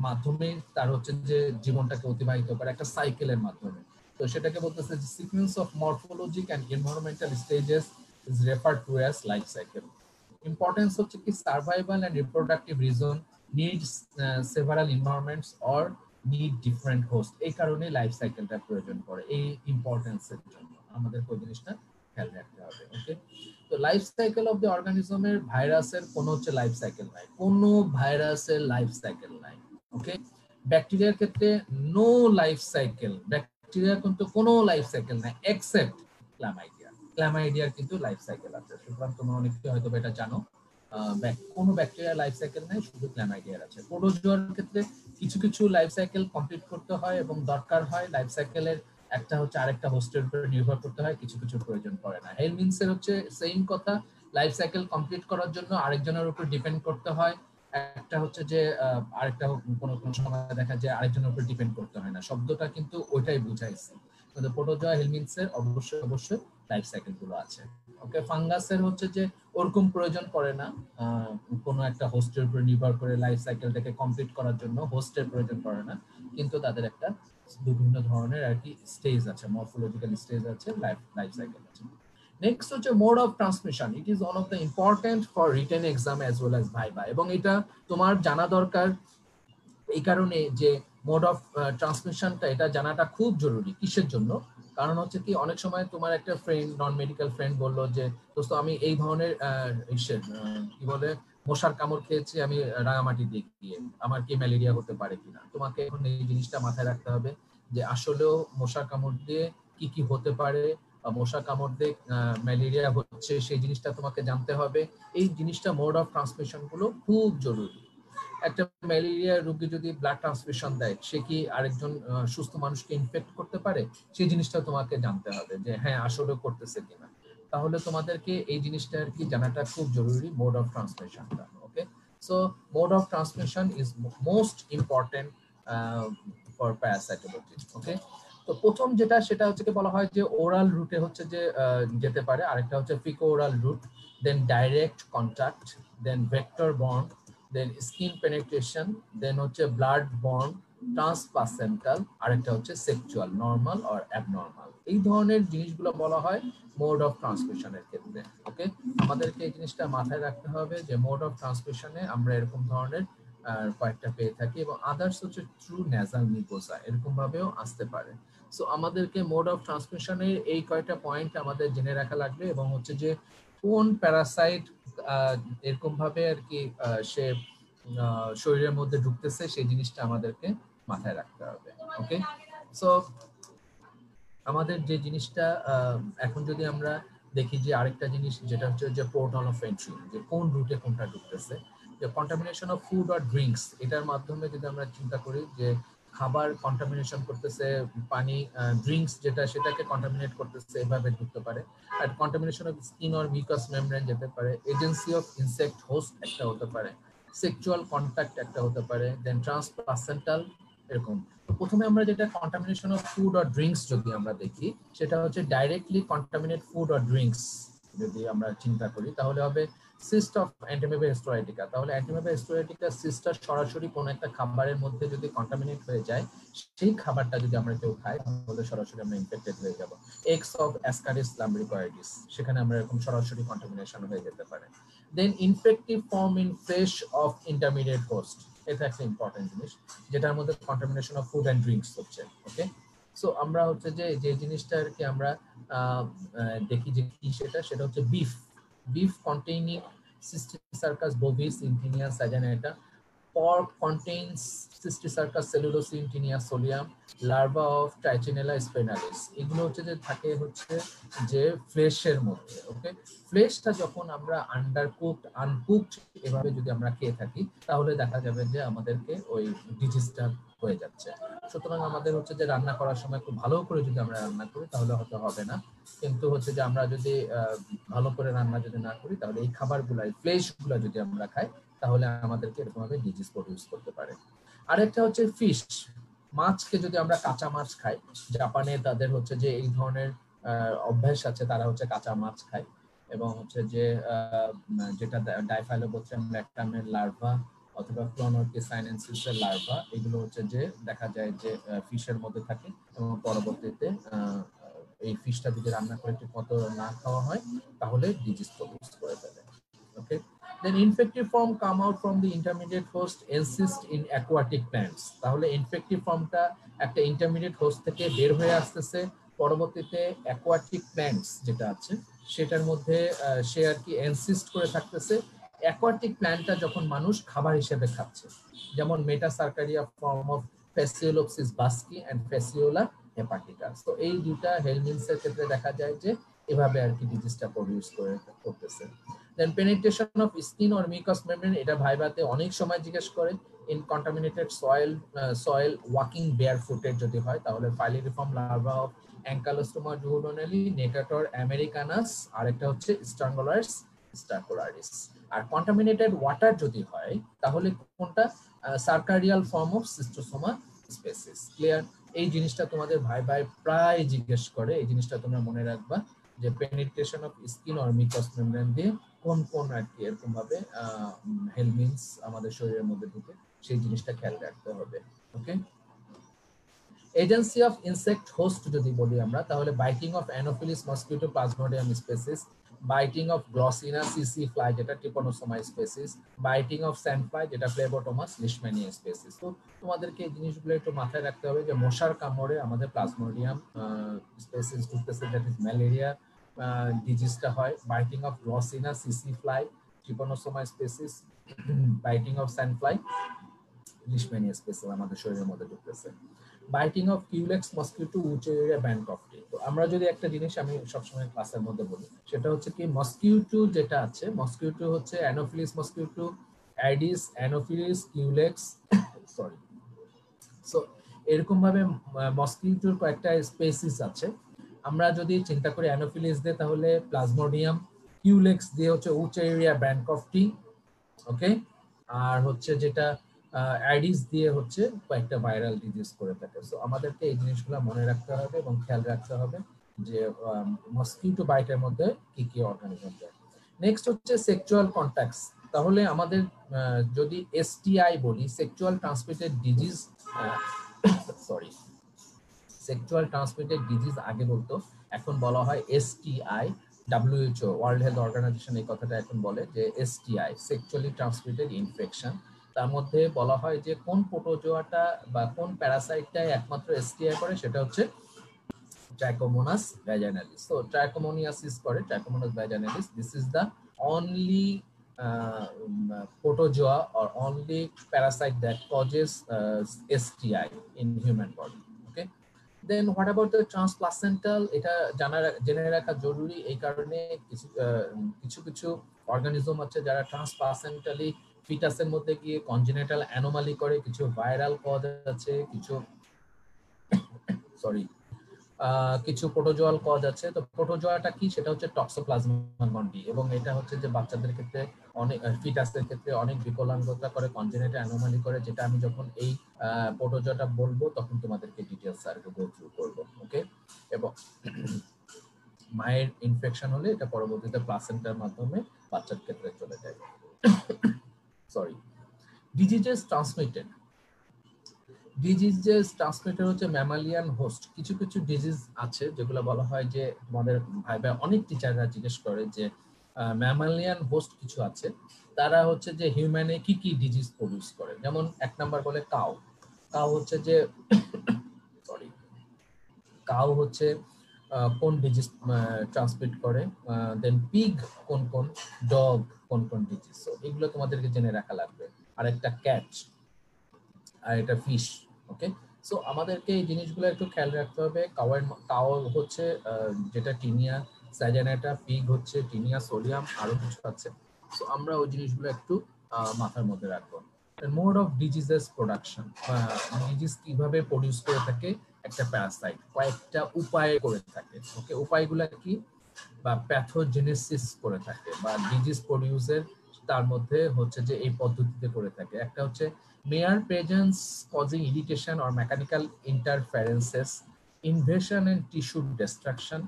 মাধ্যমে তার হচ্ছে যে জীবনটাকে অতিবাহিত করে, একটা সাইকেলের মাধ্যমে। তো সেটাকে বলতেছে যে sequence of morphologic and environmental stages is referred to as life cycle. Importance হচ্ছে কি survival and reproductive reason needs several environments or need different host, এই কারণে লাইফ সাইকেলটা প্রয়োজন পড়ে। এই ইম্পর্টেন্সের জন্য আমাদের ওই জিনিসটা খেয়াল রাখতে হবে। ওকে, তো লাইফ সাইকেল অফ দ্য অর্গানিজমের ভাইরাসের কোনো হচ্ছে লাইফ সাইকেল নাই, কোনো ভাইরাসের লাইফ সাইকেল নাই। ওকে, ব্যাকটেরিয়ার ক্ষেত্রে নো লাইফ সাইকেল, ব্যাকটেরিয়ার কিন্তু কোনো লাইফ সাইকেল নাই এক্সেপ্ট ক্লামাইডিয়া। ক্লামাইডিয়ার কিন্তু লাইফ সাইকেল আছে, সুতরাং তোমরা অনেকে হয়তো এটা জানো। কোনো ব্যাকটেরিয়ার লাইফ সাইকেল নাই, শুধু ক্লামাইডিয়ার আছে। প্রোটোজোয়ার ক্ষেত্রে কিছু কিছু লাইফ সাইকেল কমপ্লিট করতে হয় এবং দরকার হয় লাইফ সাইকেলের একটা হচ্ছে আরেকটা হোস্টের উপরে নির্ভর করতে হয়, কিছু কিছু প্রয়োজন পড়ে না। হেলমিনসের হচ্ছে সেম কথা, লাইফ সাইকেল কমপ্লিট করার জন্য আরেকজনের উপর ডিপেন্ড করতে হয়, একটা হচ্ছে যে আরেকটা কোনো কোনো সময় দেখা যায় আরেকজনের উপর ডিপেন্ড করতে হয় না, শব্দটা কিন্তু ওইটাই বুঝাইছে। কিন্তু প্রোটোজোয়া হেলমিনসের অবশ্যই অবশ্যই লাইফ সাইকেল গুলো আছে। ওকে, ফাঙ্গাসের হচ্ছে যে ওরকম প্রয়োজন পড়ে না, কোনো একটা হোস্টের উপর নির্ভর করে লাইফ সাইকেলটাকে কমপ্লিট করার জন্য হোস্টের প্রয়োজন পড়ে না, কিন্তু তাদের একটা বিভিন্ন ধরনের আর কি স্টেজ আছে, মরফোলজিক্যাল স্টেজ আছে, লাইফ সাইকেল আছে। নেক্সট হচ্ছে mode of transmission. It is one of the important for written exam as well as viva, এবং এটা তোমার জানা দরকার এই কারণে যে মোড অফ ট্রান্সমিশনটা এটা জানাটা খুব জরুরি। কিসের জন্য? কারণ হচ্ছে কি অনেক সময় তোমার একটা ফ্রেন্ড, নন মেডিকেল ফ্রেন্ড বললো যে দোস্ত আমি এই ধরনের কি বলে মশার কামড় খেয়েছি আমি রাঙামাটি দিয়ে গিয়ে, আমার কি ম্যালেরিয়া হতে পারে কিনা। তোমাকে এখন এই জিনিসটা মাথায় রাখতে হবে যে আসলেও মশার কামড় দিয়ে কি কি হতে পারে, বা মশার কামড় দিয়ে ম্যালেরিয়া হচ্ছে সেই জিনিসটা তোমাকে জানতে হবে। এই জিনিসটা মোড অফ ট্রান্সমিশন গুলো খুব জরুরি। একটা ম্যালেরিয়া রোগী যদি ব্লাড ট্রান্সফিউশন দেয়, সে কি আরেকজন সুস্থ মানুষকে ইনফেক্ট করতে পারে, সেই জিনিসটা তোমাকে জানতে হবে যে হ্যাঁ আসলে করতেছে কিনা। তাহলে তোমাদেরকে এই জিনিসটা আর কি জানাটা খুব জরুরি, মোড অফ ট্রান্সমিশনটা। Okay, so mode of transmission is most important for parasitology. Okay, তো প্রথম যেটা সেটা হচ্ছে কি বলা হয় যে ওরাল রুটে হচ্ছে যে যেতে পারে, আরেকটা হচ্ছে ফিকো ওরাল রুট, দেন ডাইরেক্ট কন্টাক্ট, দেন ভেক্টর বন্ড, দেন স্কিন পেনিট্রেশন, দেন হচ্ছে ব্লাড বন্ড, ট্রান্সপ্লাসেন্টাল, আরেকটা হচ্ছে সেক্সুয়াল, নরমাল অর অ্যাবনরমাল। এই ধরনের জিনিসগুলো বলা হয় মোড অফ ট্রান্সমিশনের ক্ষেত্রে। ওকে, আমাদেরকে এই জিনিসটা মাথায় রাখতে হবে যে মোড অফ ট্রান্সমিশনে আমরা এরকম ধরনের কয়েকটা পেয়ে থাকি, এবং আদার্স হচ্ছে থ্রু নেজাল মিউকোসা, এরকম ভাবেও আসতে পারে। সো আমাদেরকে মোড অফ ট্রান্সমিশনের এই কয়টা পয়েন্ট আমাদের জেনে রাখা লাগবে, এবং হচ্ছে যে কোন প্যারাসাইট এরকম ভাবে আর কি সে শরীরের মধ্যে ঢুকতেছে সেই জিনিসটা আমাদেরকে মাথায় রাখতে হবে। ওকে, সো আমাদের যে জিনিসটা এখন যদি আমরা দেখি যে আরেকটা জিনিস যেটা হচ্ছে যে পোর্টাল অফ এন্ট্রি, যে কোন রুটে কোনটা ঢুকতেছে, যে contamination of food or drinks, এটার মাধ্যমে যদি আমরা চিন্তা করি যে খাবার কন্টামিনেশন করতেছে, পানি ড্রিঙ্কস যেটা সেটাকে কন্টামিনেট করতেছে, এভাবে ঢুকতে পারে। আর contamination of skin or mucous membrane যেতে পারে, এজেন্সি অফ ইনসেক্ট হোস্ট একটা হতে পারে, সেক্সুয়াল কন্ট্যাক্ট একটা হতে পারে, দেন ট্রান্সপ্লাসেন্টাল, এরকম। প্রথমে আমরা যেটা contamination of food or drinks যদি আমরা দেখি, সেটা হচ্ছে directly contaminate food or drinks যদি আমরা চিন্তা করি, তাহলে হবে সিস্ট অফ অ্যান্টিমিবা হিস্টোরাইটিকা। তাহলে অ্যান্টিমিবা হিস্টোরাইটিকা সিস্টটা সরাসরি কোনো একটা খাবারের মধ্যে যদি কন্টামিনেট হয়ে যায়, সেই খাবারটা যদি আমরা কেউ খাই তাহলে সরাসরি আমরা ইনফেক্টেড হয়ে যাব। এক্স অফ অ্যাসকারিস লাম্ব্রিকয়েডিস, সেখানে আমরা এরকম সরাসরি কন্টামিনেশন হয়ে যেতে পারে। Then infective form in flesh of intermediate host, এটা একটা ইম্পর্টেন্ট জিনিস, যেটার মধ্যে contamination of food and drinks হচ্ছে। ওকে, সো আমরা হচ্ছে যে জিনিসটা আর কি আমরা দেখি যে কি সেটা হচ্ছে beef containing Cysticercus bovis in Taenia saginata, pork contains Cysticercus cellulosin tinea solium, larva of Trichinella spinalis। এগুলো হচ্ছে যে থাকে হচ্ছে যে ফ্লেশের মধ্যে। ওকে, ফ্লেশটা যখন আমরা আন্ডারকুকড আনকুকড এভাবে যদি আমরা খেয়ে থাকি, তাহলে দেখা যাবে যে আমাদেরকে ওই ডিজিজটা হয়ে যাচ্ছে। সুতরাং আমাদের হচ্ছে যে রান্না করার সময় খুব ভালো করে যদি আমরা রান্না করি তাহলে হয়তো হবে না, কিন্তু হচ্ছে যে আমরা যদি ভালো করে রান্না যদি না করি, তাহলে এই খাবারগুলো ফ্লেশগুলো যদি আমরা খাই তাহলে আমাদেরকে এরকম ভাবে ডিজিজ প্রডিউস করতে পারে। আরেকটা হচ্ছে ফিশ, মাছকে যদি আমরা কাঁচা মাছ খাই, জাপানে তাদের হচ্ছে যে এই ধরনের অভ্যাস আছে, তারা হচ্ছে কাঁচা মাছ খায়, এবং হচ্ছে যে যেটা ডাইফাইলোবোথ্রিয়াম ল্যাকটামের লার্ভা অথবা ক্লোনোরকিসাইনেন্সিসের লার্ভা, এগুলো হচ্ছে যে দেখা যায় যে ফিশের মধ্যে থাকে এবং পরবর্তীতে এই ফিশটা যদি রান্না করে ঠিক মতো না খাওয়া হয় তাহলে ডিজিজ প্রডিউস করে ফেলে। ওকে, then infective form come out from the intermediate host exist in aquatic plants। তাহলে ইনফেক্টিভ ফর্মটা একটা ইন্টারমিডিয়েট হোস্ট থেকে বের হয়ে আসতেছে, পরবর্তীতে অ্যাকোয়াটিক প্ল্যান্টস যেটা আছে সেটার মধ্যে সে আর কি এনসিস্ট করে থাকতেছে। অ্যাকোয়াটিক প্ল্যান্টটা যখন মানুষ খাবার হিসেবে খাচ্ছে, যেমন মেটাসার্কারিয়া ফর্ম অফ ফ্যাসিওলোপসিস বাস্কি এন্ড ফ্যাসিওলা হেপাটিকা। তো এই দুটা হেলমিনসের ক্ষেত্রে দেখা যায় যে এভাবে আর কি ডিজিজটা প্রডিউস করতেছে। Then penetration of skin or mucous membrane, এটা ভাইবাতে অনেক সময় জিজ্ঞেস করে। In contaminated soil walking barefooted যদি হয় তাহলে ফাইলিরিফর্ম লার্ভা অফ অ্যাঙ্কালোস্টোমা ডুওডোনালি, নেটাটর আমেরিকানাস, আর একটা হচ্ছে স্ট্রাঙ্গুলার্স স্টাকুলারিস। আর কন্টামিনেটেড ওয়াটার যদি হয় তাহলে কোনটা? সার্কারিয়াল ফর্ম অফ সিস্টোসোমা স্পেসিস। ক্লিয়ার? এই জিনিসটা তোমাদের ভাই প্রায় জিজ্ঞেস করে, এই জিনিসটা তোমরা মনে রাখবা যে penetration of skin or mucous membrane দিয়ে কোন কোন আর কি এরকম ভাবে হেলমিনস আমাদের শরীরের মধ্যে ঢুকে, সেই জিনিসটা খেয়াল রাখতে হবে। Okay, agency of insect host যদি বলি আমরা তাহলে biting of Anopheles mosquito Plasmodium species, biting of Glossina সিসি ফ্লাই যেটা Trypanosoma species, biting of sandfly যেটা ফ্লেবোটোমাস লিশম্যানিয়া স্পেসিস। তো তোমাদেরকে এই জিনিসগুলো একটু মাথায় রাখতে হবে যে মশার কামড়ে আমাদের প্লাজমোডিয়াম স্পেসিস ঢুকতেছে, দ্যাট ইজ ম্যালেরিয়া ডিজিজটা হয়। বাইটিং অফ গ্লসিনা সিসি fly Trypanosoma species, biting of sandfly Leishmania species আমাদের শরীরের মধ্যে ঢুকতেছে। Biting of Culex mosquito Wuchereria bancrofti. তো আমরা যদি একটা জিনিস আমি সবসময় ক্লাসের মধ্যে বলি সেটা হচ্ছে কি মসকিউটো যেটা আছে, মসকিউটো হচ্ছে Anopheles mosquito, Aedes, Anopheles, Culex, sorry. So এরকম ভাবে মসকিউটোর কয়েকটা স্পেসিস আছে। আমরা যদি চিন্তা করি অ্যানোফিলিস দিয়ে তাহলে প্লাজমোডিয়াম, কিউলেক্স দিয়ে হচ্ছে উচেরিয়া ব্যানকফটি, ওকে, আর হচ্ছে যেটা অ্যাডিস দিয়ে হচ্ছে কয়েকটা ভাইরাল ডিজিজ করে থাকে। সো আমাদেরকে এই জিনিসগুলো মনে রাখতে হবে এবং খেয়াল রাখতে হবে যে মসকিউটো বাইটের মধ্যে কি কি অর্গানিজম যায়। নেক্সট হচ্ছে সেক্সুয়াল কন্ট্যাক্টস। তাহলে আমাদের যদি এসটিআই বলি, sexual transmitted disease, sorry, sexual transmitted disease আগে বলতো, এখন বলা হয় STI. WHO world health organisation এই কথাটা এখন বলে যে এসটিআই সেক্সুয়ালি ট্রান্সমিটেড ইনফেকশন। তার মধ্যে বলা হয় যে কোন প্রোটোজোয়াটা বা কোন প্যারাসাইটটাই একমাত্র এসটিআই করে, সেটা হচ্ছে ট্রাইকোমোনাস ভ্যাজাইনালিস। So trichomoniasis করে Trichomonas vaginalis, this is the only protozoa or only parasite that causes STI in human body. Okay, then what about the transplacental? এটা জেনে রাখা জরুরি, এই কারণে কিছু কিছু অর্গানিজম আছে যারা ট্রান্সপ্লাসেন্টালি ফিটাসের মধ্যে গিয়ে কনজেনিটাল অ্যানোমালি করে, কিছু ভাইরাল কজ আছে, কিছু সরি কিছু প্রোটোজোয়াল কজ আছে। তো প্রোটোজোয়াটা কি, সেটা হচ্ছে টক্সোপ্লাজমা গন্ডি, এবং এটা হচ্ছে যে বাচ্চাদের ক্ষেত্রে অনেক, ফিটাসের ক্ষেত্রে অনেক বিকলাঙ্গতা করে, কনজেনিটাল অ্যানোমালি করে, যেটা আমি যখন এই প্রোটোজোয়াটা বলবো তখন তোমাদেরকে ডিটেইলস আর গো থ্রু করব। ওকে, এবং মায়ের ইনফেকশন হলে এটা পরবর্তীতে প্লাসেন্টার মাধ্যমে বাচ্চার ক্ষেত্রে চলে যায়। Sorry, diseases transmitted, diseases transmitter হচ্ছে ম্যামালিয়ান হোস্ট। কিছু কিছু ডিজিজ আছে যেগুলো বলা হয় যে আমাদের ভাই অনেক টিচাররা জিজ্ঞেস করে যে ম্যামালিয়ান হোস্ট কিছু আছে, তারা হচ্ছে যে হিউম্যানে কি কি ডিজিজ প্রডিউস করে। যেমন এক নাম্বার বলে কাউ। কাউ হচ্ছে যে সরি, কাউ হচ্ছে কোন ডিজিজ ট্রান্সমিট করে, দেন পিগ কোন কোন, ডগ কোন কোন ডিজিজ। সো এগুলো তোমাদেরকে জেনে রাখা লাগবে। আর একটা ক্যাট, আর এটা ফিশ। ওকে, সো আমাদেরকে এই জিনিসগুলো একটু খেয়াল রাখতে হবে। কাউ হচ্ছে যেটা টিনিয়া সাইজানেটা, পিগ হচ্ছে টিনিয়া সোলিয়াম, আরো কিছু আছে। সো আমরা ওই জিনিসগুলো একটু মাথার মধ্যে রাখবো। Mode of diseases production, disease কিভাবে প্রডিউস করে থাকে একটা প্যারাসাইট, কয়েকটা উপায়ে করে থাকে। ওকে, উপায়গুলো কি, বা প্যাথোজেনেসিস করে থাকে বা ডিজিজ প্রডিউসের, তার মধ্যে হচ্ছে যে এই পদ্ধতিতে করে থাকে। একটা হচ্ছে mere presence causing irritation or mechanical interferences, invasion and tissue destruction,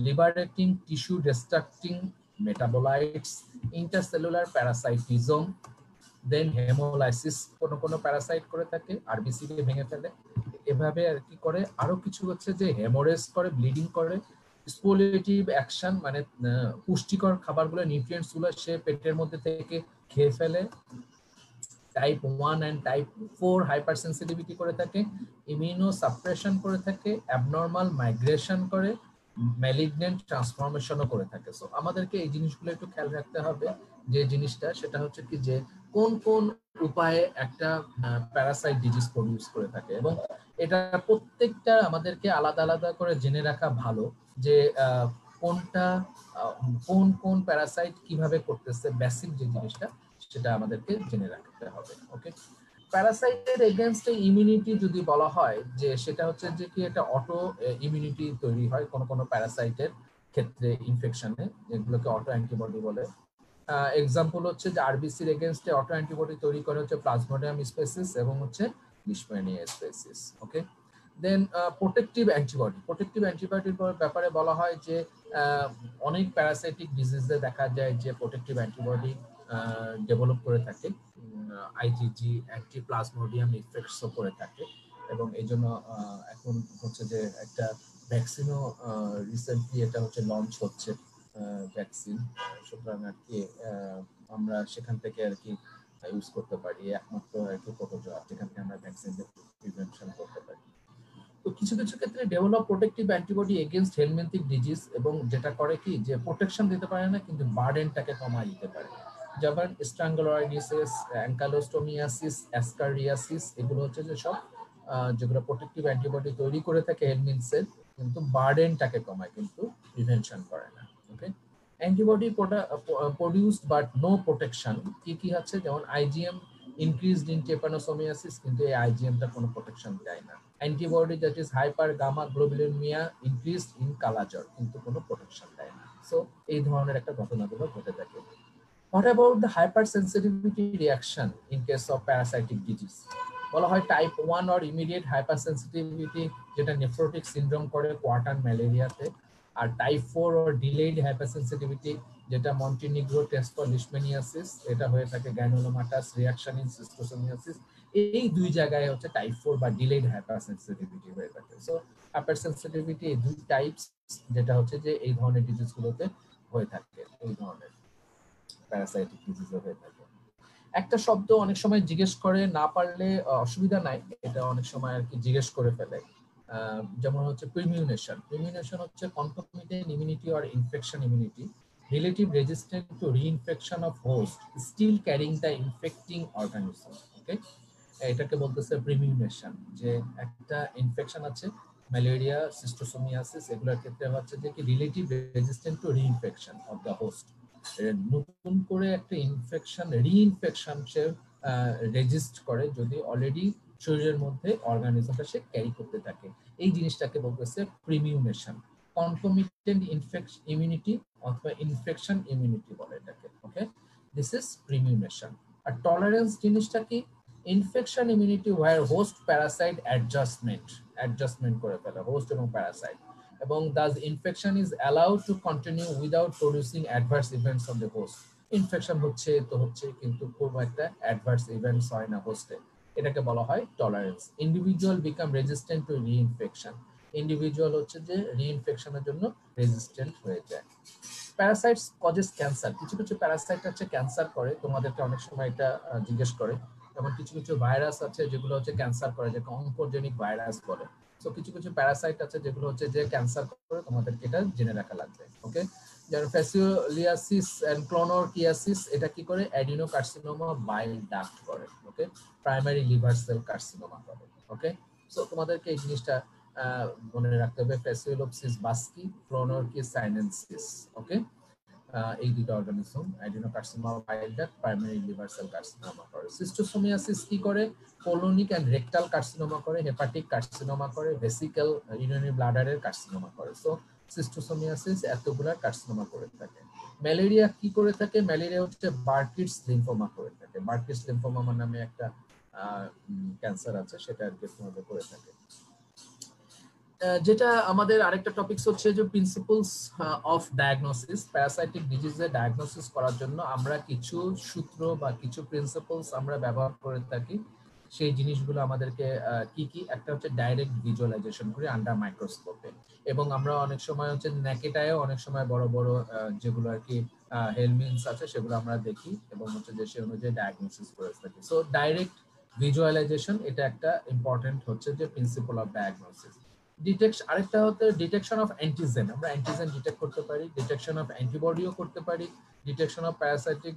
liberating tissue destructing metabolites, intercellular parasitism, then haemolysis কোনো প্যারাসাইট করে থাকে, আরবিসি কে ভেঙে ফেলে, এভাবে আর কি করে। আরো কিছু হচ্ছে যে হেমোরেজ করে, ব্লিডিং করে, স্পোলিয়েটিভ অ্যাকশন মানে পুষ্টিকর খাবারগুলো, নিউট্রিয়েন্টস গুলো সে পেটের মধ্যে থেকে খেয়ে ফেলে। Type 1 and type 4 hyper sensitivity করে থাকে, ইমিউনো সাপ্রেশন করে থাকে, অ্যাবনর্মাল মাইগ্রেশন করে, ম্যালিগন্যান্ট ট্রান্সফরমেশনও করে থাকে। সো আমাদেরকে এই জিনিসগুলো একটু খেয়াল রাখতে হবে। যে জিনিসটা সেটা হচ্ছে কি যে কোন কোন উপায়ে একটা প্যারাসাইট ডিজিজ প্রডিউস করে থাকে, এবং এটা প্রত্যেকটা আমাদেরকে আলাদা আলাদা করে জেনে রাখা ভালো যে কোনটা কোন কোন প্যারাসাইট কিভাবে করতেছে, বেসিক যে জিনিসটা সেটা আমাদেরকে জেনে রাখতে হবে। ওকে, প্যারাসাইটের এগেইনস্ট ইমিউনিটি যদি বলা হয় যে সেটা হচ্ছে যে কি একটা অটো ইমিউনিটি তৈরি হয় কোন কোন প্যারাসাইটের ক্ষেত্রে, ইনফেকশনে, যেগুলোকে অটো অ্যান্টিবডি বলে। এক্সাম্পল হচ্ছে যে আরবিসির এগেইনস্টে অটো অ্যান্টিবডি তৈরি করে হচ্ছে প্লাজমোডিয়াম স্পেসিস এবং হচ্ছে লিশম্যানিয়া স্পেসিস। ওকে, দেন প্রোটেক্টিভ অ্যান্টিবডির ব্যাপারে বলা হয় যে অনেক প্যারাসাইটিক ডিজিজে দেখা যায় যে প্রোটেক্টিভ অ্যান্টিবডি ডেভেলপ করে থাকে, আইজিজি অ্যান্টি প্লাজমোডিয়াম ইফেক্টসও করে থাকে, এবং এই জন্য এখন হচ্ছে যে একটা ভ্যাকসিনও রিসেন্টলি এটা হচ্ছে লঞ্চ হচ্ছে ভ্যাকসিন। সুতরাং আর কি আমরা সেখান থেকে আর কি ইউজ করতে পারি, একমাত্র আর কি প্রোটোজোয়া যেখান থেকে আমরা ভ্যাকসিন প্রিভেনশন করতে পারি। তো কিছু কিছু ক্ষেত্রে develop protective antibody against helminthic disease, এবং যেটা করে কি যে প্রোটেকশন দিতে পারে না কিন্তু বার্ডেনটাকে কমায় দিতে পারে। যেমন স্ট্রাঙ্গুলাইডিসিস, অ্যাঙ্কালোস্টোমিয়াসিস, অ্যাসকারিয়াসিস, এগুলো হচ্ছে যে সব যেগুলো প্রোটেক্টিভ অ্যান্টিবডি তৈরি করে থাকে হেলমিন্থসের, কিন্তু বার্ডেনটাকে কমায় কিন্তু প্রিভেনশন করে না। ওকে, antibody produced but no protection কি কি হচ্ছে, যেমন আইজিএম ইনক্রিজড ইন ট্রিপানোসোমিয়াসিস, কিন্তু এই আইজিএমটা কোনো প্রোটেকশন দেয় না। Antibody that is hyper gamma globulinemia increased in কালাজ্বর, কিন্তু কোনো প্রোটেকশন দেয় না। সো এই ধরনের একটা ঘটনাগুলো ঘটে থাকে। What about the hypersensitivity reaction in case of parasitic disease? বলা হয় টাইপ 1 or immediate hypersensitivity, যেটা নেফ্রোটিক সিনড্রোম করে কোয়ার্টার ম্যালেরিয়াতে, আর টাইপ 4 or delayed hypersensitivity, যেটা মন্টিনিগ্রো টেস্ট ফর লিশমেনিয়াসিস, এটা হয়ে থাকে গ্যানুলোমাটাস রিঅ্যাকশন ইন সিস্টোসোমিয়াসিস। এই দুই জায়গায় হচ্ছে টাইপ 4 বা ডিলেড হাইপারসেনসিটিভিটি হয়ে থাকে। সো হাইপারসেনসিটিভিটি এই দুই টাইপস, যেটা হচ্ছে যে এই ধরনের ডিজিজগুলোতে হয়ে থাকে, এই ধরনের প্যারাসাইটিক ডিজিজ হয়ে থাকে। একটা শব্দ অনেক সময় জিজ্ঞেস করে, না পারলে অসুবিধা নাই, এটা অনেক সময় আর কি জিজ্ঞেস করে ফেলে। যেমন হচ্ছে প্রিমিউনেশন। প্রিমিউনেশন হচ্ছে concomitant immunity or infection immunity, relative resistant to reinfection of host still carrying the infecting organism. Okay, এটাকে বলতেছে প্রিমিউনেশন, যে একটা ইনফেকশন আছে ম্যালেরিয়া, সিস্টোসোমিয়াসিস, এগুলোর ক্ষেত্রে হচ্ছে যে কি relative resistant to reinfection of the host, নতুন করে একটা ইনফেকশন রিইনফেকশন সে রেজিস্ট করে যদি অলরেডি শরীরের মধ্যে অর্গানিজমটা সে ক্যারি করতে থাকে। এই জিনিসটাকে বলতেছে প্রিমিউনেশন। কনকমিটেন্ট ইনফেকশন ইমিউনিটি অথবা ইনফেকশন ইমিউনিটি বলে এটাকে। Okay, this is premunition. আর টলারেন্স জিনিসটা কি, infection immunity where host parasite adjustment করে ফেলে হোস্ট এবং প্যারাসাইট, এবং thus infection is allowed to continue without producing adverse events on the host. Infection হচ্ছে তো হচ্ছে, কিন্তু খুব একটা অ্যাডভার্স ইভেন্টস হয় না হোস্টে, এটাকে বলা হয় tolerance. Individual become resistant to reinfection, individual হচ্ছে যে রিইনফেকশনের জন্য রেজিস্ট্যান্ট হয়ে যায়। Parasites causes cancer. কিছু কিছু প্যারাসাইট হচ্ছে ক্যান্সার করে, তোমাদেরকে অনেক সময় এটা জিজ্ঞেস করে। যেমন কিছু কিছু ভাইরাস আছে যেগুলো হচ্ছে ক্যান্সার করে, যেটা অনকোজেনিক ভাইরাস বলে। সো কিছু কিছু প্যারাসাইট আছে যেগুলো হচ্ছে যে ক্যান্সার করে, তোমাদেরকে এটা জেনে রাখা লাগবে। ওকে, যেমন ফ্যাসিওলিয়াসিস এন্ড ক্লোনোরকিয়াসিস, এটা কি করে, অ্যাডিনোকার্সিনোমা বাইল ডাক্ট করে। ওকে, প্রাইমারি লিভার সেল কার্সিনোমা করে। ওকে, সো তোমাদেরকে এই জিনিসটা মনে রাখতে হবে, ফ্যাসিওলিয়াসিস বাস্কি, ক্লোনোরকিয়াস সাইনেনসিস। ওকে, এই দুটো অর্গানিজম অ্যাডিনোকার্সিনোমা বাইল duct, primary liver cell carcinoma করে। সিস্টোসোমিয়াসিস কি করে, কোলোনিক এন্ড রেকটাল কার্সিনোমা করে, হেপাটিক কার্সিনোমা করে, ভেসিক্যাল ইউরিনারি ব্লাডারের কার্সিনোমা করে। সো সিস্টোসোমিয়াসিস এতগুলা কার্সিনোমা করে থাকে। ম্যালেরিয়া কি করে থাকে, ম্যালেরিয়া হচ্ছে বার্কিটস লিম্ফোমা করে থাকে। বার্কিটস লিম্ফোমা নামে একটা ক্যান্সার আছে, সেটা আর কি তোমাদের করে থাকে। যেটা আমাদের আরেকটা টপিকস হচ্ছে যে প্রিন্সিপলস অফ ডায়াগনোসিস। প্যারাসাইটিক ডিজিজের ডায়াগনোসিস করার জন্য আমরা কিছু সূত্র বা কিছু প্রিন্সিপলস আমরা ব্যবহার করে থাকি। সেই জিনিসগুলো আমাদেরকে কি কি, একটা হচ্ছে ডাইরেক্ট ভিজুয়ালাইজেশন করি আন্ডার মাইক্রোস্কোপে, এবং আমরা অনেক সময় হচ্ছে নেকেটায়ও অনেক সময় বড় বড় যেগুলো আর কি হেলমিনস আছে সেগুলো আমরা দেখি এবং হচ্ছে যে সে অনুযায়ী ডায়াগনোসিস করে থাকি। সো ডাইরেক্ট ভিজুয়ালাইজেশন এটা একটা ইম্পর্টেন্ট হচ্ছে যে প্রিন্সিপল অফ ডায়াগনোসিস। ডিটেকশন, আরেকটা হচ্ছে ডিটেকশন অফ অ্যান্টিজেন। আমরা অ্যান্টিজেন ডিটেক্ট করতে পারি, ডিটেকশন অফ অ্যান্টিবডিও করতে পারি, ডিটেকশন অফ প্যারাসাইটিক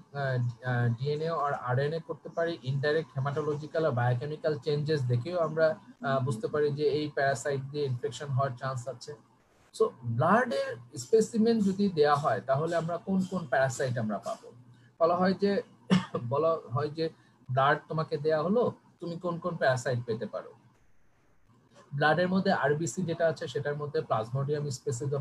ডিএনএ আর আরএনএ করতে পারি, ইনডাইরেক্ট হেমাটোলজিক্যাল আর বায়োকেমিক্যাল চেঞ্জেস দেখেও আমরা বুঝতে পারি যে এই প্যারাসাইট দিয়ে ইনফেকশন হওয়ার চান্স আছে। সো ব্লাডের স্পেসিমেন যদি দেয়া হয় তাহলে আমরা কোন কোন প্যারাসাইট আমরা পাবো, বলা হয় যে ব্লাড তোমাকে দেয়া হলো, তুমি কোন কোন প্যারাসাইট পেতে পারো। ব্লাডের মধ্যে আরবিসি যেটা আছে সেটার মধ্যে প্লাজমোডিয়াম স্পেসিস বা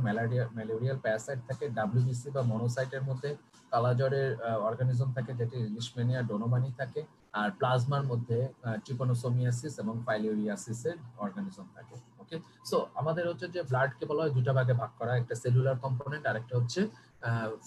ম্যালেরিয়াল প্যারাসাইট থাকে, ডাব্লিউবিসি বা মনোসাইটের মধ্যে কালাজ্বরের অর্গানিজম থাকে যেটি লিশম্যানিয়া ডোনোমানি থাকে, আর প্লাজমার মধ্যে ট্রিপনোসোমিয়াসিস এবং ফাইলেরিয়াসিসের অর্গানিজম থাকে। ওকে, সো আমাদের হচ্ছে যে ব্লাডকে বলা হয় দুটা ভাগে ভাগ করা, একটা সেলুলার কম্পোনেন্ট আর একটা হচ্ছে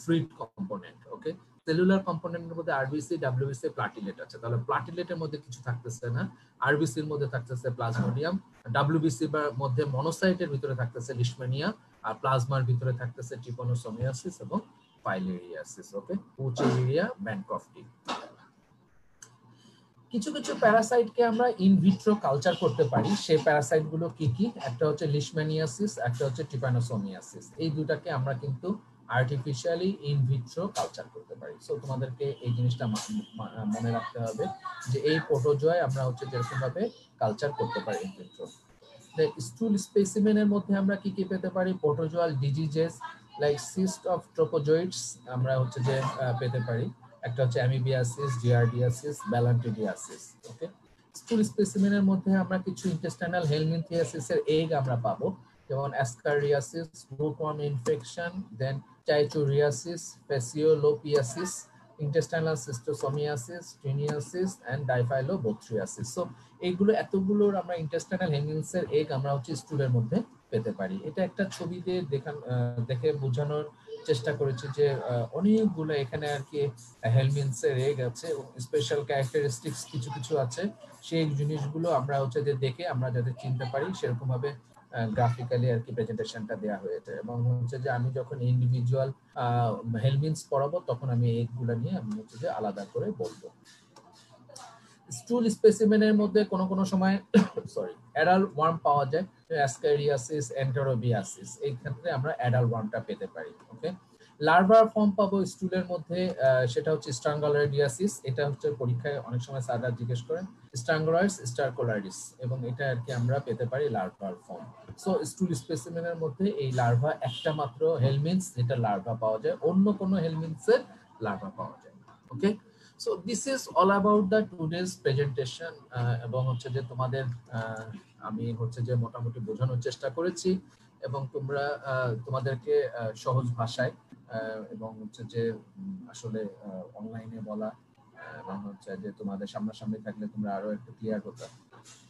ফ্লুইড কম্পোনেন্ট। ওকে, সেলুলার কম্পোনেন্টের মধ্যে আরবিসি, ডাব্লিউবিসি, প্লাটিলেট আছে। তাহলে প্লাটিলেটের মধ্যে কিছু থাকতেছে না, আরবিসির মধ্যে থাকতেছে প্লাজমোডিয়াম, ডাব্লিউবিসি বা মধ্যে মনোসাইটের ভিতরে থাকতেছে লিশম্যানিয়া, আর প্লাজমার ভিতরে থাকতেছে ট্রিপনোসোমিয়াসিস এবং ফাইলেরিয়াসিস। ওকে, উচেরিয়া ব্যানক্রফটি। কিছু কিছু প্যারাসাইটকে আমরা ইন ভিট্রো কালচার করতে পারি। সেই প্যারাসাইট গুলো কি কি, একটা হচ্ছে লিশম্যানিয়াসিস, একটা হচ্ছে ট্রিপানোসোমিয়াসিস। এই দুটাকে আমরা কিন্তু আর্টিফিশিয়ালি ইন ভিট্রো কালচার করতে পারি। সো তোমাদেরকে এই জিনিসটা মনে রাখতে হবে যে এই প্রোটোজোয় আমরা হচ্ছে যেরকম ভাবে কালচার করতে পারি ইন ভিট্রো। স্টুল স্পেসিমেনের মধ্যে আমরা কি কি পেতে পারি, protozoal diseases like cyst of trophozoites আমরা হচ্ছে যে পেতে পারি। একটা হচ্ছে অ্যামিবিয়াসিস, জিয়ার্ডিয়াসিস, ব্যালান্টিডিয়াসিস। ওকে, স্টুল স্পেসিমেনের মধ্যে আমরা কিছু ইন্টেস্টাইনাল হেলমিনথিয়াসিসের এগ আমরা পাবো, যেমন ascariasis, roundworm infection, then trichuriasis, fasciolopsiasis, intestinal cystosomiasis, taeniasis and diphyllobothriasis. So এইগুলো এতগুলোর আমরা ইন্টেস্টাইনাল হেলমিনথের এগ আমরা হচ্ছে স্টুলের মধ্যে পেতে পারি। এটা একটা ছবি দিয়ে দেখে বোঝানোর চেষ্টা করেছি যে অনেকগুলো এখানে আর কি হেলমিনথের এগ আছে, স্পেশাল ক্যারেক্টারিস্টিক্স কিছু কিছু আছে। সেই জিনিসগুলো আমরা হচ্ছে যে দেখে আমরা যাতে চিনতে পারি সেরকম ভাবে গ্রাফিক্যালি আর কি প্রেজেন্টেশনটা দেওয়া হয়েছে। এবং হচ্ছে যে আমি যখন ইন্ডিভিজুয়াল হেলমিনস পড়াবো তখন আমি এইগুলো নিয়ে আমি হচ্ছে যে আলাদা করে বলবো। স্টুল স্পেসিমেনের মধ্যে কোনো কোনো সময় অ্যাডাল্ট ওয়ার্ম পাওয়া যায়, অ্যাসকারিয়াসিস, এন্টেরোবিয়াসিস, এই ক্ষেত্রে আমরা অ্যাডাল্ট ওয়ার্মটা পেতে পারি। ওকে, লার্ভার ফর্ম পাবো স্টুলের মধ্যে, সেটা হচ্ছে স্ট্রাঙ্গুলারিয়াসিস। এটা হচ্ছে পরীক্ষায় অনেক সময় স্যাররা জিজ্ঞেস করেন, স্ট্রাঙ্গুলারিস, স্টারকোলারিস, এবং এটা আর কি আমরা পেতে পারি লার্ভার ফর্ম। সো স্টুল স্পেসিমেনের মধ্যে এই লার্ভা একটা মাত্র হেলমিনস যেটা লার্ভা পাওয়া যায়, অন্য কোনো হেলমিনসের লার্ভা পাওয়া যায়। ওকে, so this is all about the today's presentation, এবং হচ্ছে যে তোমাদের আমি হচ্ছে যে মোটামুটি বোঝানোর চেষ্টা করেছি এবং তোমরা তোমাদেরকে সহজ ভাষায় এবং হচ্ছে যে আসলে অনলাইনে বলা এবং হচ্ছে যে তোমাদের সামনাসামনি থাকলে তোমরা আরো একটু ক্লিয়ার হতো।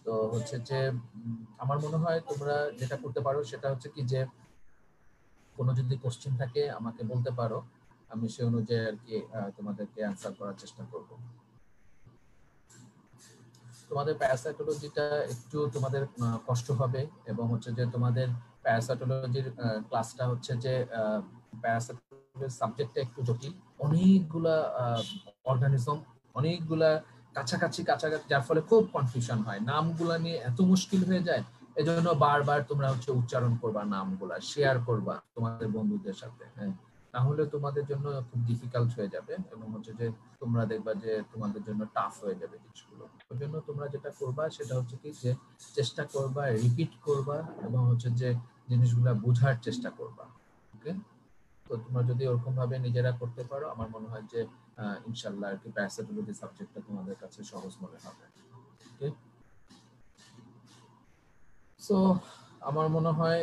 তো হচ্ছে যে আমার মনে হয় তোমরা যেটা করতে পারো সেটা হচ্ছে কি যে কোনো যদি কোশ্চেন থাকে আমাকে বলতে পারো, আমি সে অনুযায়ী আর কি তোমাদেরকে অ্যান্সার করার চেষ্টা করব। তোমাদের প্যারাসাইটোলজিটা একটু তোমাদের কষ্ট হবে এবং হচ্ছে যে তোমাদের প্যারাসাইটোলজির ক্লাসটা হচ্ছে যে প্যারাসাইটোলজির সাবজেক্টটা একটু জটিল, অনেকগুলা অর্গানিজম, অনেকগুলা কাছাকাছি, যার ফলে খুব কনফিউশন হয়, নামগুলা নিয়ে এত মুশকিল হয়ে যায়। এজন্য বারবার তোমরা হচ্ছে উচ্চারণ করবা, নামগুলা শেয়ার করবা তোমাদের বন্ধুদের সাথে, হ্যাঁ, তাহলে তোমাদের জন্য খুব ডিফিকাল্ট হয়ে যাবে এবং হচ্ছে যে তোমরা দেখবা যে তোমাদের জন্য টাফ হয়ে যাবে জিনিসগুলো। ওই জন্য তোমরা যেটা করবা সেটা হচ্ছে কি যে চেষ্টা করবা, রিপিট করবা এবং হচ্ছে যে জিনিসগুলা বোঝার চেষ্টা করবা। ওকে, তো তোমরা যদি ওরকম ভাবে নিজেরা করতে পারো আমার মনে হয় যে ইনশাআল্লাহ আর কি প্যারাসাইটোলজি সাবজেক্টটা তোমাদের কাছে সহজ মনে হবে। ওকে, সো আমার মনে হয়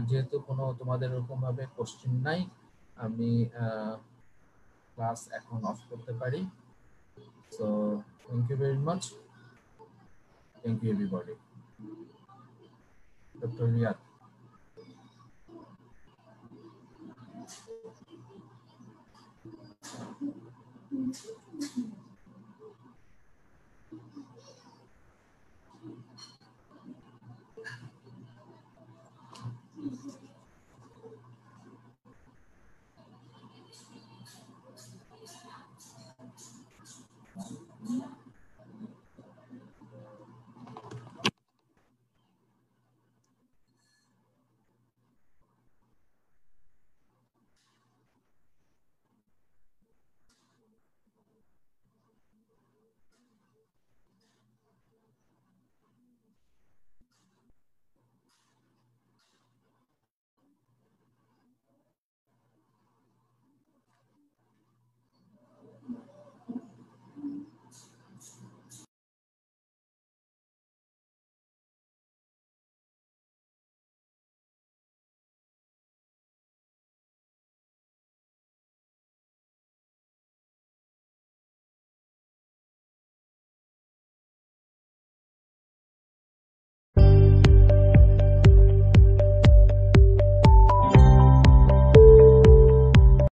যেহেতু কোনো তোমাদের ওরকম ভাবে কোশ্চেন নাই, আমি ক্লাস এখন অফ করতে পারি। So thank you very much, thank you everybody. Doctor Riyad.